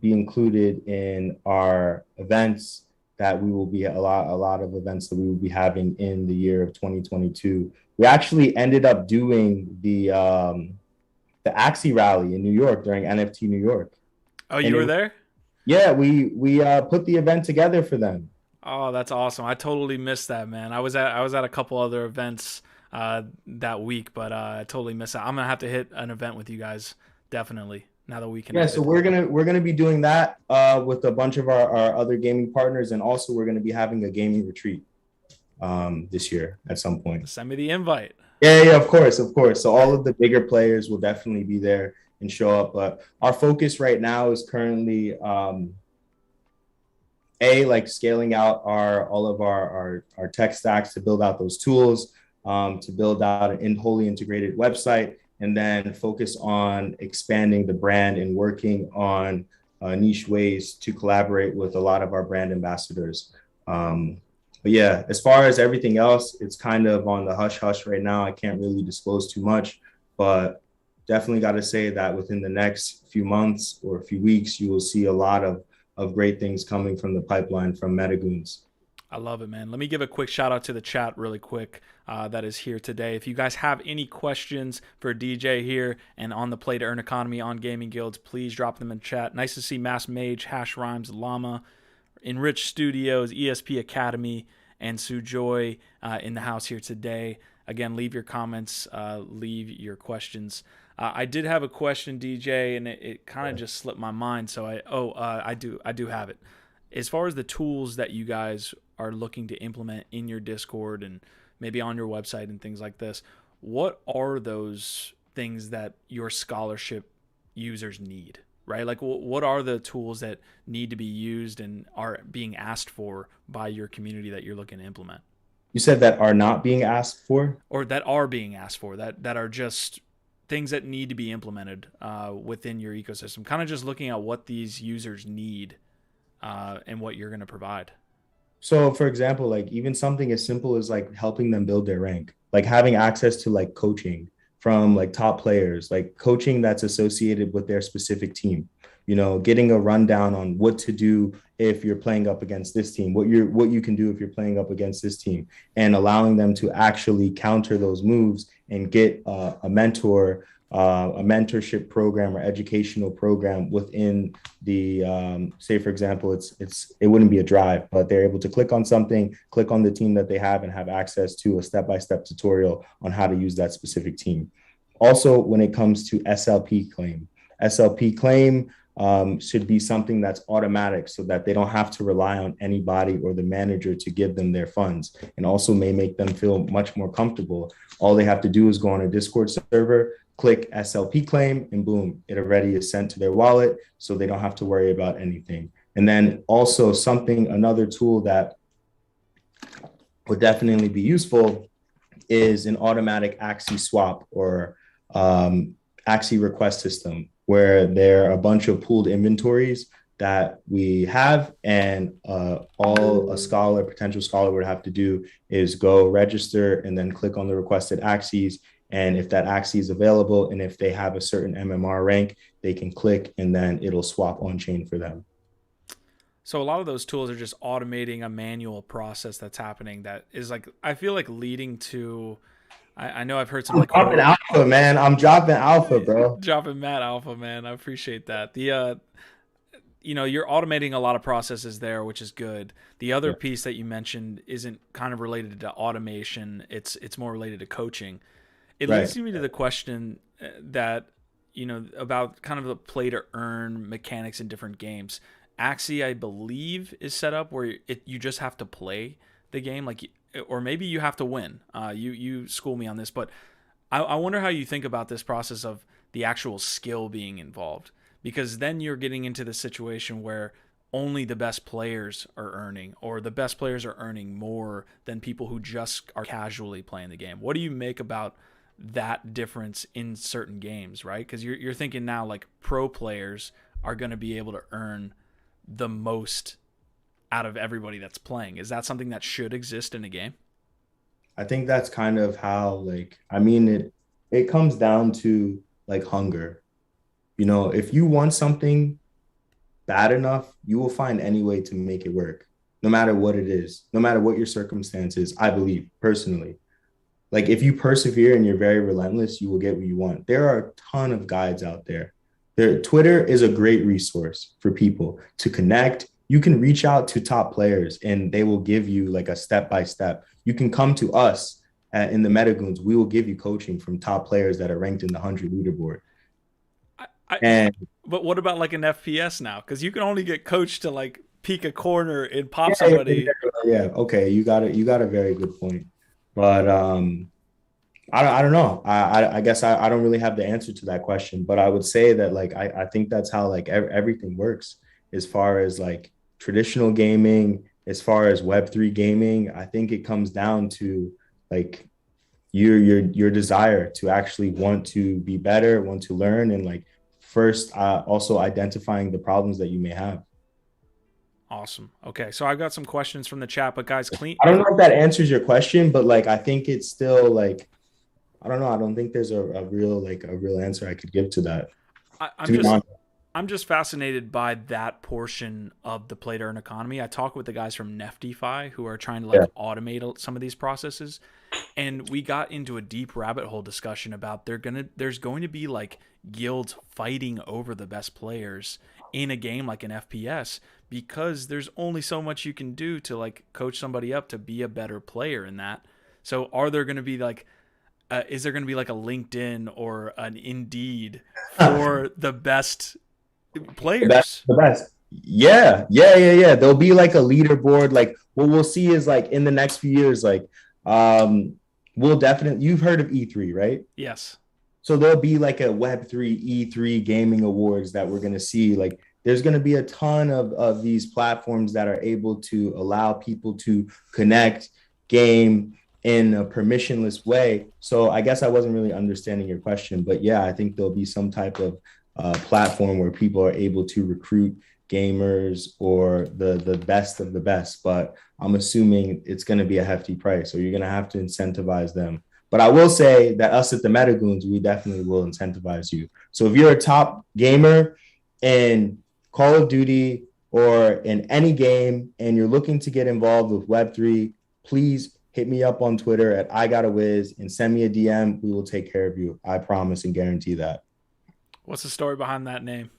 be included in our events that we will be a lot of events that we will be having in the year of 2022. We actually ended up doing the Axie rally in New York during NFT New York. Oh, And you were there? yeah, we put the event together for them. Oh, that's awesome. I totally missed that, man. I was at a couple other events that week, but I totally missed it. I'm gonna have to hit an event with you guys definitely now that we Yeah, so connected. we're gonna be doing that with a bunch of our other gaming partners, and also we're gonna be having a gaming retreat this year at some point. Send me the invite. Yeah, yeah, of course, of course. So all of the bigger players will definitely be there and show up. But our focus right now is currently like scaling out all of our tech stacks to build out those tools, to build out an wholly integrated website, and then focus on expanding the brand and working on niche ways to collaborate with a lot of our brand ambassadors. But yeah, as far as everything else, it's kind of on the hush hush right now. I can't really disclose too much, but definitely got to say that within the next few months or a few weeks, you will see a lot of great things coming from the pipeline from MetaGoons. I love it, man. Let me give a quick shout out to the chat really quick that is here today. If you guys have any questions for DJ here and on the Play to Earn economy on Gaming Guilds, please drop them in chat. Nice to see Mass Mage, Hash Rhymes, Llama, Enrich Studios, ESP Academy, and Sujoy in the house here today. Again, leave your comments, leave your questions. I did have a question, DJ, and it kind of just slipped my mind. So I do have it. As far as the tools that you guys are looking to implement in your Discord and maybe on your website and things like this, what are those things that your scholarship users need, right? Like what are the tools that need to be used and are being asked for by your community that you're looking to implement? You said that are not being asked for? Or that are being asked for, that are just things that need to be implemented within your ecosystem. Kind of just looking at what these users need and what you're going to provide. So, for example, like even something as simple as like helping them build their rank, like having access to like coaching from like top players, like coaching that's associated with their specific team. Getting a rundown on what to do if you're playing up against this team, what you can do if you're playing up against this team, and allowing them to actually counter those moves and get a mentorship program or educational program within the say for example it wouldn't be a drive, but they're able to click on something, click on the team that they have, and have access to a step-by-step tutorial on how to use that specific team. Also, when it comes to slp claim should be something that's automatic so that they don't have to rely on anybody or the manager to give them their funds, and also may make them feel much more comfortable. All they have to do is go on a Discord server, click SLP claim, and boom, it already is sent to their wallet, so they don't have to worry about anything. And then also another tool that would definitely be useful is an automatic Axie swap or Axie request system, where there are a bunch of pooled inventories that we have, and all a potential scholar would have to do is go register and then click on the requested Axies. And if that Axie is available and if they have a certain MMR rank, they can click and then it'll swap on chain for them. So a lot of those tools are just automating a manual process that's happening that is like, I feel like leading to, I know I've heard some I'm like dropping alpha, man. I'm dropping alpha, bro. dropping Matt Alpha, man. I appreciate that. You're automating a lot of processes there, which is good. The other Yeah. piece that you mentioned isn't kind of related to automation. It's more related to coaching. It Right. leads me to the question that about kind of the play to earn mechanics in different games. Axie, I believe, is set up where you just have to play the game, like, or maybe you have to win. You school me on this, but I wonder how you think about this process of the actual skill being involved, because then you're getting into the situation where only the best players are earning, or the best players are earning more than people who just are casually playing the game. What do you make about that difference in certain games, right? Because you're thinking now like pro players are going to be able to earn the most out of everybody that's playing. Is that something that should exist in a game? I think that's kind of how, like, I mean, it comes down to like hunger. If you want something bad enough, you will find any way to make it work, no matter what it is, no matter what your circumstances, I believe personally. Like if you persevere and you're very relentless, you will get what you want. There are a ton of guides out there. Twitter is a great resource for people to connect. You can reach out to top players and they will give you like a step by step. You can come to us in the MetaGoons. We will give you coaching from top players that are ranked in the 100 leaderboard. I, I And but what about like an FPS now? Because you can only get coached to like peek a corner and pop yeah, somebody. yeah, okay, you got a very good point. But I don't know. I guess I don't really have the answer to that question, but I would say that like I think that's how like everything works as far as like traditional gaming, as far as Web3 gaming. I think it comes down to like your desire to actually want to be better, want to learn, and like first also identifying the problems that you may have. Awesome. Okay, so I've got some questions from the chat, but guys, I don't know if that answers your question, but like I think it's still like I don't know. I don't think there's a real answer I could give to that. I'm To be just honest. I'm just fascinated by that portion of the play to earn economy. I talk with the guys from Neftify who are trying to like Yeah. automate some of these processes, and we got into a deep rabbit hole discussion about there's going to be like guilds fighting over the best players in a game like an FPS, because there's only so much you can do to like coach somebody up to be a better player in that. So are there going to be like is there going to be like a LinkedIn or an Indeed for the best The best, players? the best. Yeah, yeah, yeah, yeah. There'll be like a leaderboard. Like what we'll see is like in the next few years, like um, we'll definitely. You've heard of E3, right? Yes. So there'll be like a Web3 E3 gaming awards that we're gonna see. Like there's gonna be a ton of these platforms that are able to allow people to connect, game in a permissionless way. So I guess I wasn't really understanding your question, but yeah, I think there'll be some type of platform where people are able to recruit gamers or the best of the best. But I'm assuming it's going to be a hefty price, so you're going to have to incentivize them. But I will say that us at the MetaGoons, we definitely will incentivize you. So if you're a top gamer in Call of Duty or in any game and you're looking to get involved with Web3, please hit me up on Twitter at I got a whiz and send me a DM. We will take care of you. I promise and guarantee that. What's the story behind that name?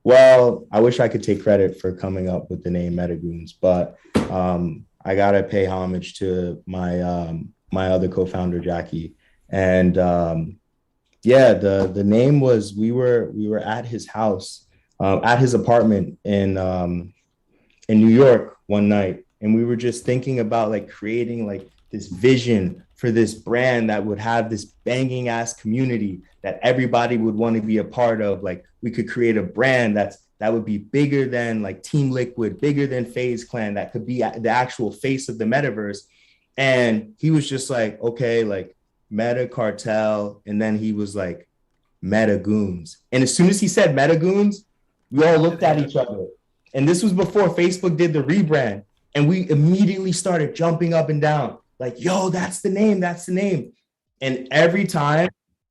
Well, I wish I could take credit for coming up with the name MetaGoons, but I gotta pay homage to my other co-founder Jackie, and yeah, the name was we were at his house, at his apartment in New York one night, and we were just thinking about like creating like this vision for this brand that would have this banging ass community that everybody would want to be a part of. Like we could create a brand that would be bigger than like Team Liquid, bigger than FaZe Clan, that could be the actual face of the metaverse. And he was just like, okay, like Meta Cartel, and then he was like MetaGoons. And as soon as he said MetaGoons, we all looked at each other. And this was before Facebook did the rebrand. And we immediately started jumping up and down, like, yo, that's the name, that's the name. And every time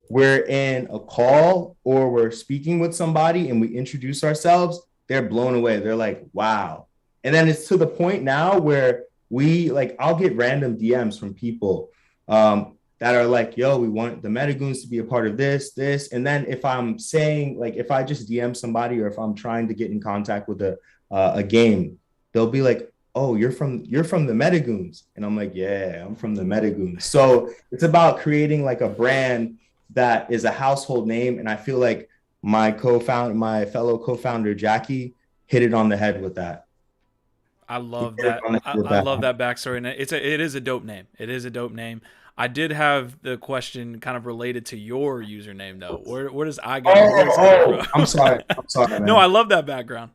we're in a call or we're speaking with somebody and we introduce ourselves, they're blown away. They're like, wow. And then it's to the point now where we like, I'll get random DMs from people that are like, yo, we want the MetaGoons to be a part of this. And then if I'm saying, like, if I just DM somebody or if I'm trying to get in contact with a game, they'll be like, oh, you're from the MetaGoons. And I'm like, yeah, I'm from the MetaGoons. So it's about creating like a brand that is a household name. And I feel like my fellow co-founder, Jackie, hit it on the head with that. I love that. I love that backstory, and it is a dope name. It is a dope name. I did have the question kind of related to your username though. Where does I got a whiz come from? I'm sorry. I'm sorry, man. No, I love that background.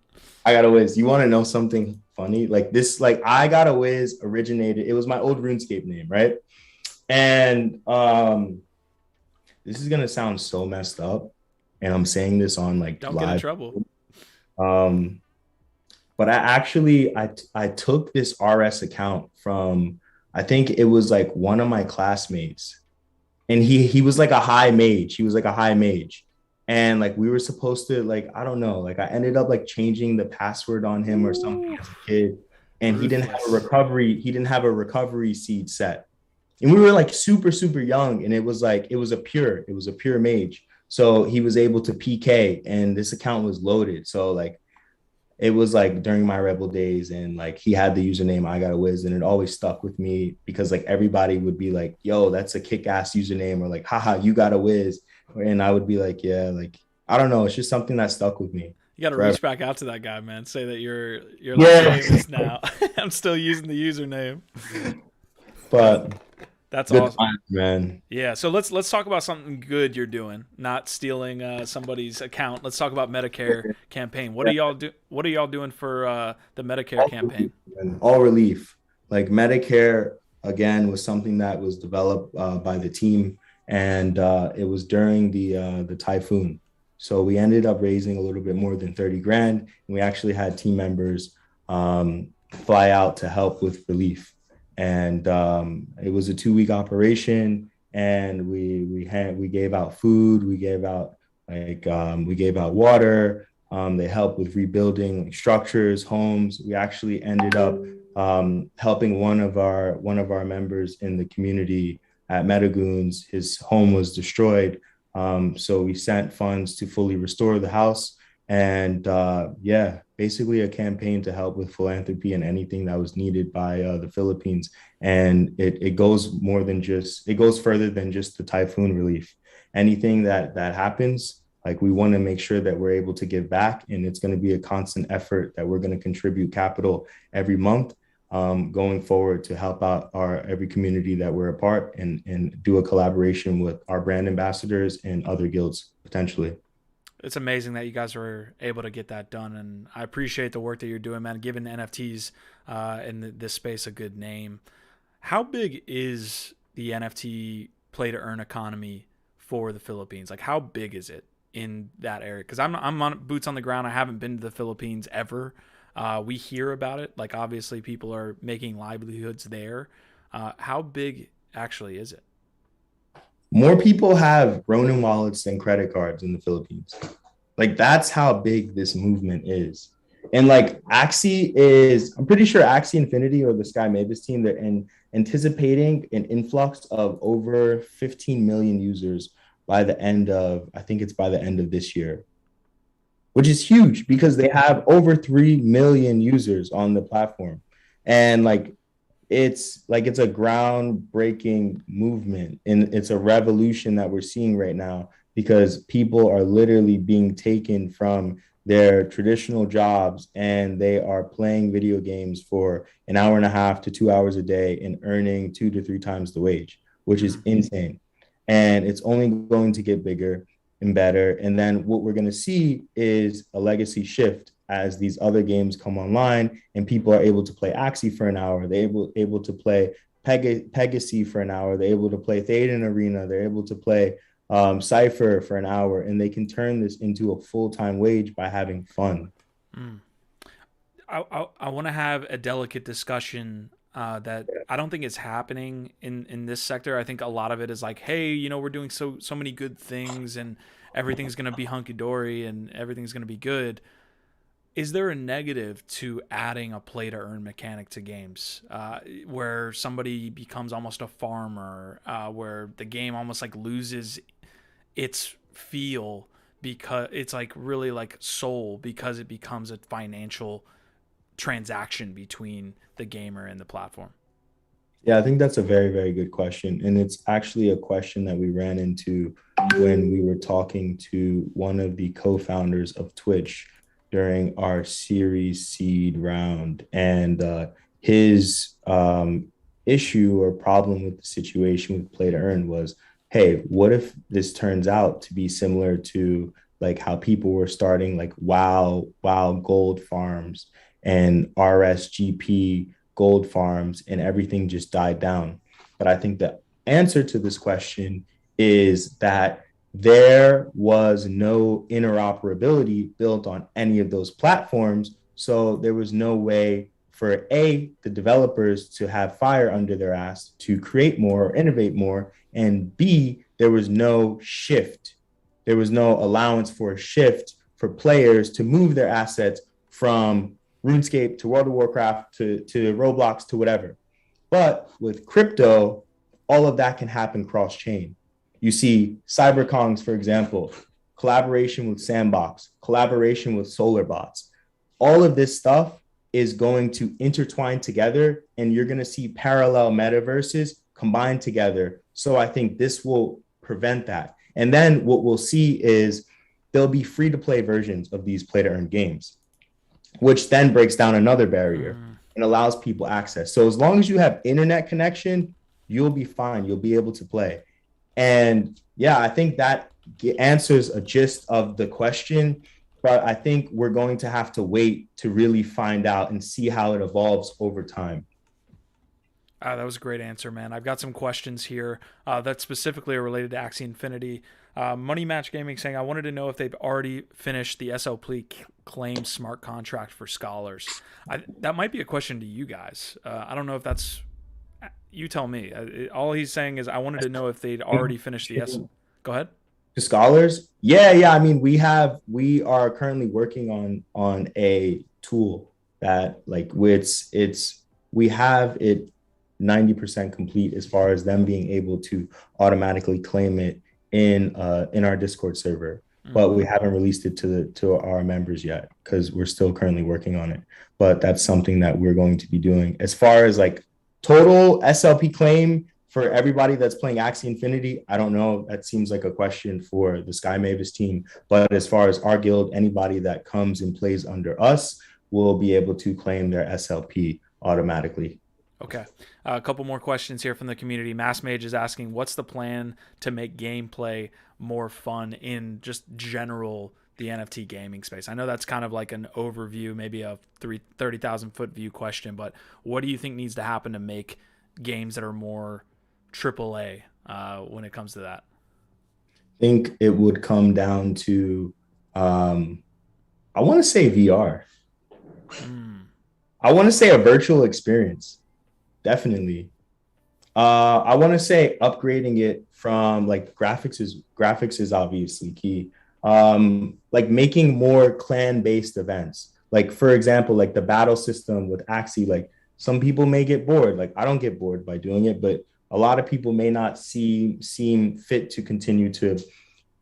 I got a whiz. You want to know something funny? Like this, like I got a whiz originated. It was my old RuneScape name, right? And this is gonna sound so messed up, and I'm saying this on like Don't get in trouble. Um, but I took this RS account from, I think it was like one of my classmates, and he was like a high mage. He was like a high mage. And like we were supposed to like, I don't know, like I ended up like changing the password on him or something as a kid. And he didn't have a recovery seed set. And we were like super, super young. And it was a pure mage. So he was able to PK and this account was loaded. So like it was like during my rebel days, and like he had the username I got a whiz, and it always stuck with me because like everybody would be like, yo, that's a kick-ass username, or like, haha, you got a whiz. And I would be like, yeah, like I don't know, it's just something that stuck with me. You got to Forever. reach back out to that guy, man. Say that you're like Yeah. famous now. I'm still using the username. But That's good awesome, times, man. Yeah, so let's talk about something good you're doing, not stealing somebody's account. Let's talk about Medicare campaign. What are y'all do? What are y'all doing for the Medicare campaign? And all relief. Like Medicare again was something that was developed by the team, and it was during the typhoon. So we ended up raising a little bit more than 30 grand, and we actually had team members fly out to help with relief. And it was a 2-week operation, and we gave out food, we gave out water. They helped with rebuilding structures, homes. We actually ended up helping one of our members in the community at MetaGoons. His home was destroyed, so we sent funds to fully restore the house. And yeah, basically a campaign to help with philanthropy and anything that was needed by the Philippines. And it goes further than just the typhoon relief. Anything that happens, like we want to make sure that we're able to give back, and it's going to be a constant effort that we're going to contribute capital every month going forward to help out every community that we're a part, and do a collaboration with our brand ambassadors and other guilds potentially. It's amazing that you guys were able to get that done, and I appreciate the work that you're doing, man. Giving NFTs in this space a good name. How big is the NFT play to earn economy for the Philippines? Like, how big is it in that area? Because I'm on boots on the ground. I haven't been to the Philippines ever. We hear about it. Like, obviously, people are making livelihoods there. How big actually is it? More people have Ronin wallets than credit cards in the Philippines. Like that's how big this movement is. And like Axie is, I'm pretty sure Axie Infinity or the Sky Mavis team, they're anticipating an influx of over 15 million users by the end of, I think it's by the end of this year, which is huge because they have over 3 million users on the platform. And it's a groundbreaking movement and it's a revolution that we're seeing right now because people are literally being taken from their traditional jobs and they are playing video games for an hour and a half to 2 hours a day and earning 2 to 3 times the wage, which is insane. And it's only going to get bigger and better. And then what we're going to see is a legacy shift as these other games come online and people are able to play Axie for an hour. They're able to play Pegasus for an hour. They're able to play Thedan Arena. They're able to play Cypher for an hour, and they can turn this into a full-time wage by having fun. Mm. I want to have a delicate discussion that I don't think is happening in this sector. I think a lot of it is like, hey, we're doing so many good things and everything's going to be hunky-dory and everything's going to be good. Is there a negative to adding a play to earn mechanic to games where somebody becomes almost a farmer, where the game almost like loses its feel because it's like really like soul because it becomes a financial transaction between the gamer and the platform? Yeah, I think that's a very, very good question. And it's actually a question that we ran into when we were talking to one of the co-founders of Twitch during our series seed round. And his issue or problem with the situation with play to earn was, hey, what if this turns out to be similar to like how people were starting like wow gold farms and RSGP gold farms and everything just died down. But I think the answer to this question is that there was no interoperability built on any of those platforms. So there was no way for the developers to have fire under their ass to create more or innovate more. And B, there was no shift. There was no allowance for a shift for players to move their assets from RuneScape to World of Warcraft to Roblox to whatever. But with crypto, all of that can happen cross-chain. You see CyberKongs, for example, collaboration with Sandbox, collaboration with SolarBots. All of this stuff is going to intertwine together and you're going to see parallel metaverses combined together. So I think this will prevent that. And then what we'll see is there'll be free-to-play versions of these play-to-earn games, which then breaks down another barrier and allows people access. So as long as you have internet connection, you'll be fine. You'll be able to play. And yeah, I think that answers a gist of the question, but I think we're going to have to wait to really find out and see how it evolves over time. That was a great answer, man. I've got some questions here that specifically are related to Axie Infinity. Money Match Gaming saying, I wanted to know if they've already finished the SLP claim smart contract for scholars. That might be a question to you guys. I don't know if that's, you tell me. All he's saying is I wanted to know if they'd already finished the Go ahead. To scholars, yeah. I mean, we are currently working on a tool that like we have it 90% complete as far as them being able to automatically claim it in our Discord server, but we haven't released it to our members yet because we're still currently working on it. But that's something that we're going to be doing. As far as like total SLP claim for everybody that's playing Axie Infinity, I don't know. That seems like a question for the Sky Mavis team. But as far as our guild, anybody that comes and plays under us will be able to claim their SLP automatically. Okay. A couple more questions here from the community. Mass Mage is asking, what's the plan to make gameplay more fun in just general the NFT gaming space? I know that's kind of like an overview, maybe a 30,000 foot view question, but what do you think needs to happen to make games that are more AAA when it comes to that? think it would come down to, um, I want to say VR. Mm. I want to say a virtual experience. Definitely. I want to say upgrading it from like graphics is obviously key. Like making more clan-based events. Like for example, like the battle system with Axie, like some people may get bored. Like I don't get bored by doing it, but a lot of people may not seem fit to continue to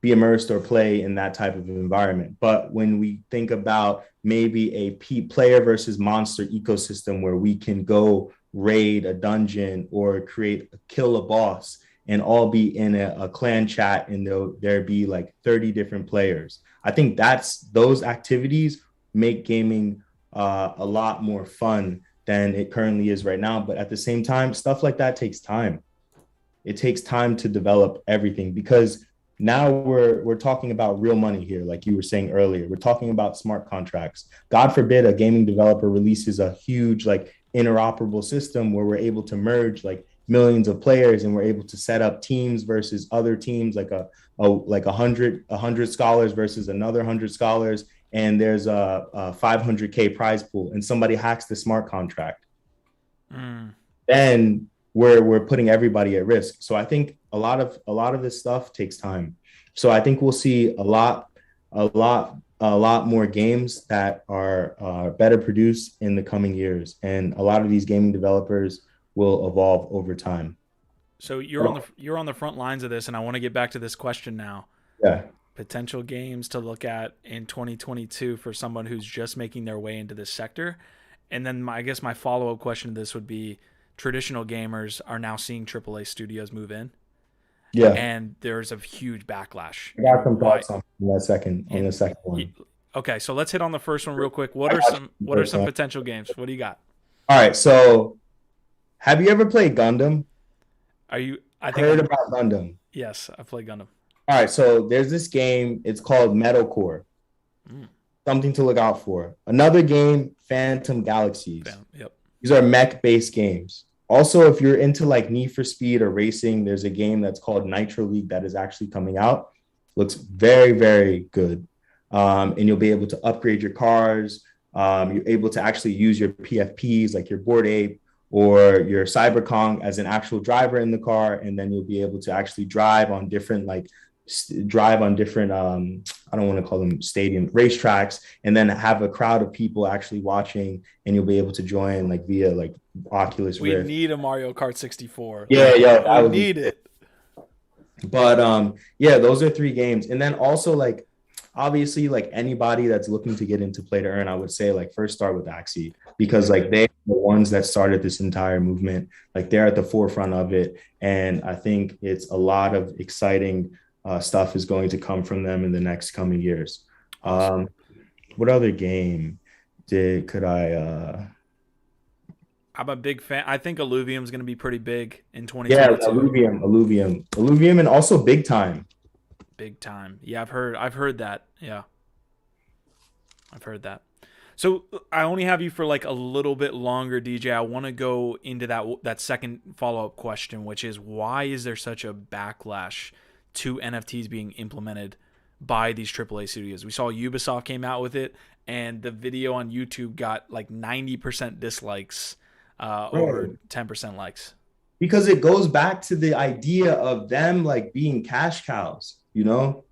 be immersed or play in that type of environment. But when we think about maybe a player versus monster ecosystem where we can go raid a dungeon or kill a boss and all be in a clan chat and there be like 30 different players. I think those activities make gaming a lot more fun than it currently is right now. But at the same time, stuff like that takes time. It takes time to develop everything because now we're talking about real money here, like you were saying earlier. We're talking about smart contracts. God forbid a gaming developer releases a huge like interoperable system where we're able to merge like millions of players and we're able to set up teams versus other teams, like a hundred scholars versus another 100 scholars, and there's a 500K prize pool, and somebody hacks the smart contract, Mm. then we're putting everybody at risk. So I think a lot of this stuff takes time. So I think we'll see a lot more games that are better produced in the coming years, and a lot of these gaming developers will evolve over time. So you're on the front lines of this, and I want to get back to this question now. Yeah, Potential games to look at in 2022 for someone who's just making their way into this sector. And then I guess my follow up question to this would be traditional gamers are now seeing AAA studios move in, yeah. and there's a huge backlash. I got And some why? thoughts on the second one. Okay, so let's hit on the first one real quick. What I are got some you what are first some one. potential games? What do you got? All right, so have you ever played Gundam? Are you? I think Heard I'm. about Gundam? Yes, I played Gundam. All right, so there's this game. It's called Metalcore. Mm, Something to look out for. Another game, Phantom Galaxies. Yep. These are mech-based games. Also, if you're into like Need for Speed or racing, there's a game that's called Nitro League that is actually coming out. Looks very, very good. And you'll be able to upgrade your cars. You're able to actually use your PFPs, like your Bored Ape or your Cyberkong, as an actual driver in the car. And then you'll be able to actually drive on different I don't want to call them stadium racetracks, and then have a crowd of people actually watching, and you'll be able to join like via like Oculus We Rift. need a Mario Kart 64. Yeah, yeah, We that would be. need it. But yeah, those are three games. And then also like obviously like anybody that's looking to get into play to earn, I would say like first start with Axie, because like they're the ones that started this entire movement. Like they're at the forefront of it. And I think it's a lot of exciting stuff is going to come from them in the next coming years. Awesome. What other game did could I I'm a big fan. I think Illuvium's going to be pretty big in yeah, 2022. Illuvium, and also Big Time. Big time. Yeah, I've heard that. Yeah, I've heard that. So I only have you for like a little bit longer, DJ. I want to go into that second follow up question, which is why is there such a backlash to NFTs being implemented by these AAA studios? We saw Ubisoft came out with it, and the video on YouTube got like 90% dislikes over Bro, 10% likes. because it goes back to the idea of them like being cash cows, you know?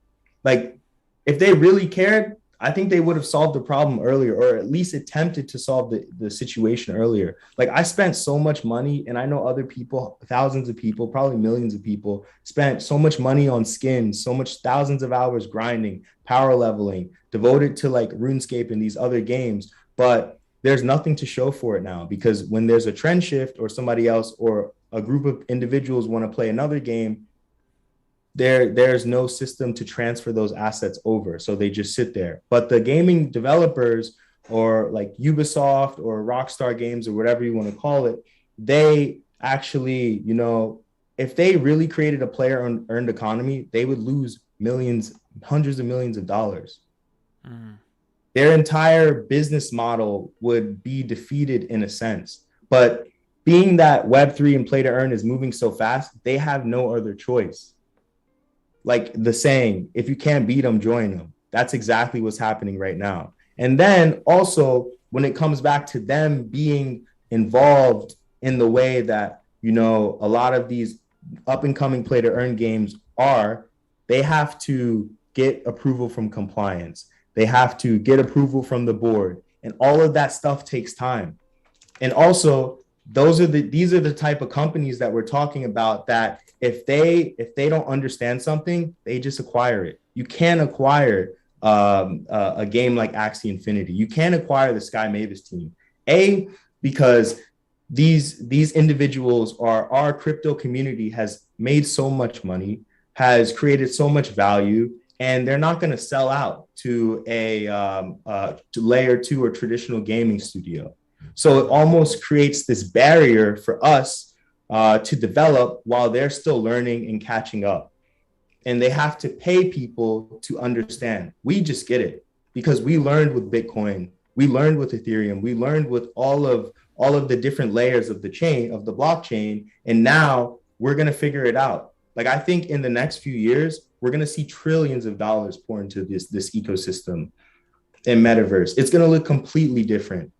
Like if they really cared, I think they would have solved the problem earlier, or at least attempted to solve the situation earlier. Like I spent so much money, and I know other people, thousands of people, probably millions of people, spent so much money on skins, so much thousands of hours grinding, power leveling, devoted to like RuneScape and these other games. But there's nothing to show for it now, because when there's a trend shift or somebody else or a group of individuals want to play another game, there's no system to transfer those assets over, so they just sit there. But the gaming developers, or like Ubisoft or Rockstar Games or whatever you want to call it, they actually, if they really created a player earned economy, they would lose millions, hundreds of millions of dollars. Mm. Their entire business model would be defeated in a sense. But being that Web3 and play to earn is moving so fast, they have no other choice. like the saying, if you can't beat them, join them. That's exactly what's happening right now. And then also, when it comes back to them being involved in the way that, a lot of these up and coming play to earn games are, they have to get approval from compliance. They have to get approval from the board. And all of that stuff takes time. And also, these are the type of companies that we're talking about, that if they don't understand something, they just acquire it. You can't acquire a game like Axie Infinity. You can't acquire the Sky Mavis team. Because these individuals, our crypto community has made so much money, has created so much value, and they're not going to sell out to a to layer 2 or traditional gaming studio. So it almost creates this barrier for us to develop while they're still learning and catching up. And they have to pay people to understand. We just get it because we learned with Bitcoin, we learned with Ethereum, we learned with all of the different layers of the chain, of the blockchain, and now we're going to figure it out. Like, I think in the next few years, we're going to see trillions of dollars pour into this ecosystem in metaverse. It's going to look completely different.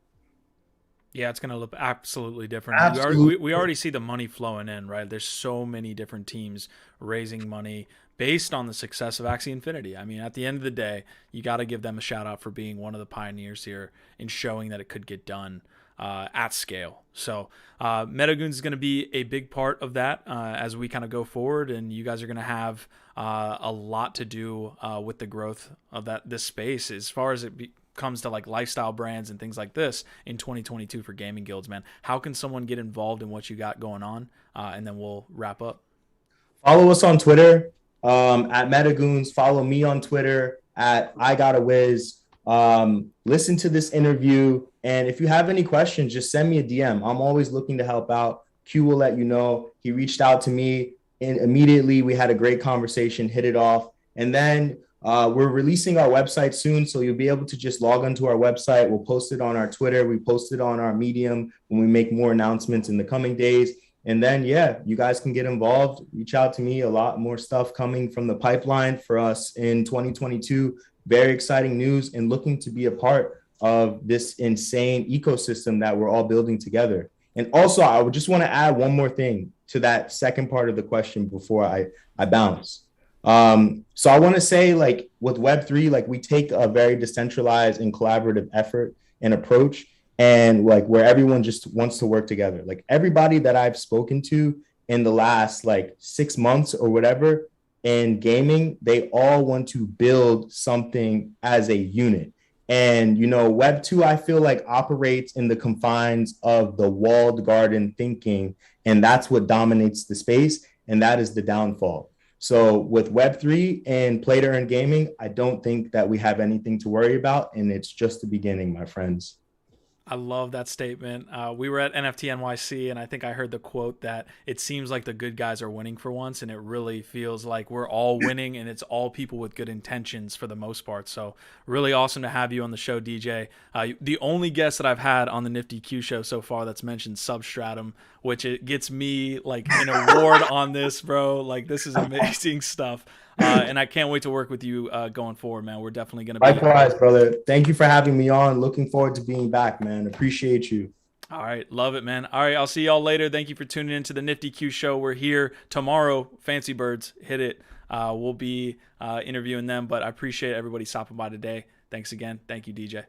Yeah, it's going to look absolutely different. Absolutely. We already see the money flowing in, right? There's so many different teams raising money based on the success of Axie Infinity. I mean, at the end of the day, you got to give them a shout out for being one of the pioneers here in showing that it could get done at scale. So MetaGoons is going to be a big part of that as we kind of go forward, and you guys are going to have a lot to do with the growth of this space as far as comes to like lifestyle brands and things like this in 2022 for gaming guilds, man. How can someone get involved in what you got going on? And then we'll wrap up. Follow us on Twitter at MetaGoons. Follow me on Twitter at IGottaWiz. Listen to this interview, and if you have any questions, just send me a DM. I'm always looking to help out. Q will let you know. He reached out to me, and immediately we had a great conversation, hit it off. And then we're releasing our website soon, so you'll be able to just log onto our website. We'll post it on our Twitter. We post it on our Medium when we make more announcements in the coming days. And then, yeah, you guys can get involved. Reach out to me. A lot more stuff coming from the pipeline for us in 2022. Very exciting news, and looking to be a part of this insane ecosystem that we're all building together. And also, I would just want to add one more thing to that second part of the question before I bounce. So I want to say, like, with Web3, like, we take a very decentralized and collaborative effort and approach, and like where everyone just wants to work together. Like, everybody that I've spoken to in the last like 6 months or whatever in gaming, they all want to build something as a unit. And, Web2, I feel like, operates in the confines of the walled garden thinking, and that's what dominates the space, and that is the downfall. So with Web3 and play to earn gaming, I don't think that we have anything to worry about, and it's just the beginning, my friends. I love that statement. We were at NFT NYC, and I think I heard the quote that it seems like the good guys are winning for once, and it really feels like we're all winning, and it's all people with good intentions for the most part. So really awesome to have you on the show, DJ. The only guest that I've had on the Nifty Q show so far that's mentioned Substratum, which it gets me like an award on this, bro. Like, this is amazing stuff. And I can't wait to work with you going forward, man. We're definitely going to be. Likewise, brother. Thank you for having me on. Looking forward to being back, man. Appreciate you. All right. Love it, man. All right. I'll see y'all later. Thank you for tuning into the Nifty Q show. We're here tomorrow. Fancy Birds, hit it. We'll be interviewing them, but I appreciate everybody stopping by today. Thanks again. Thank you, DJ.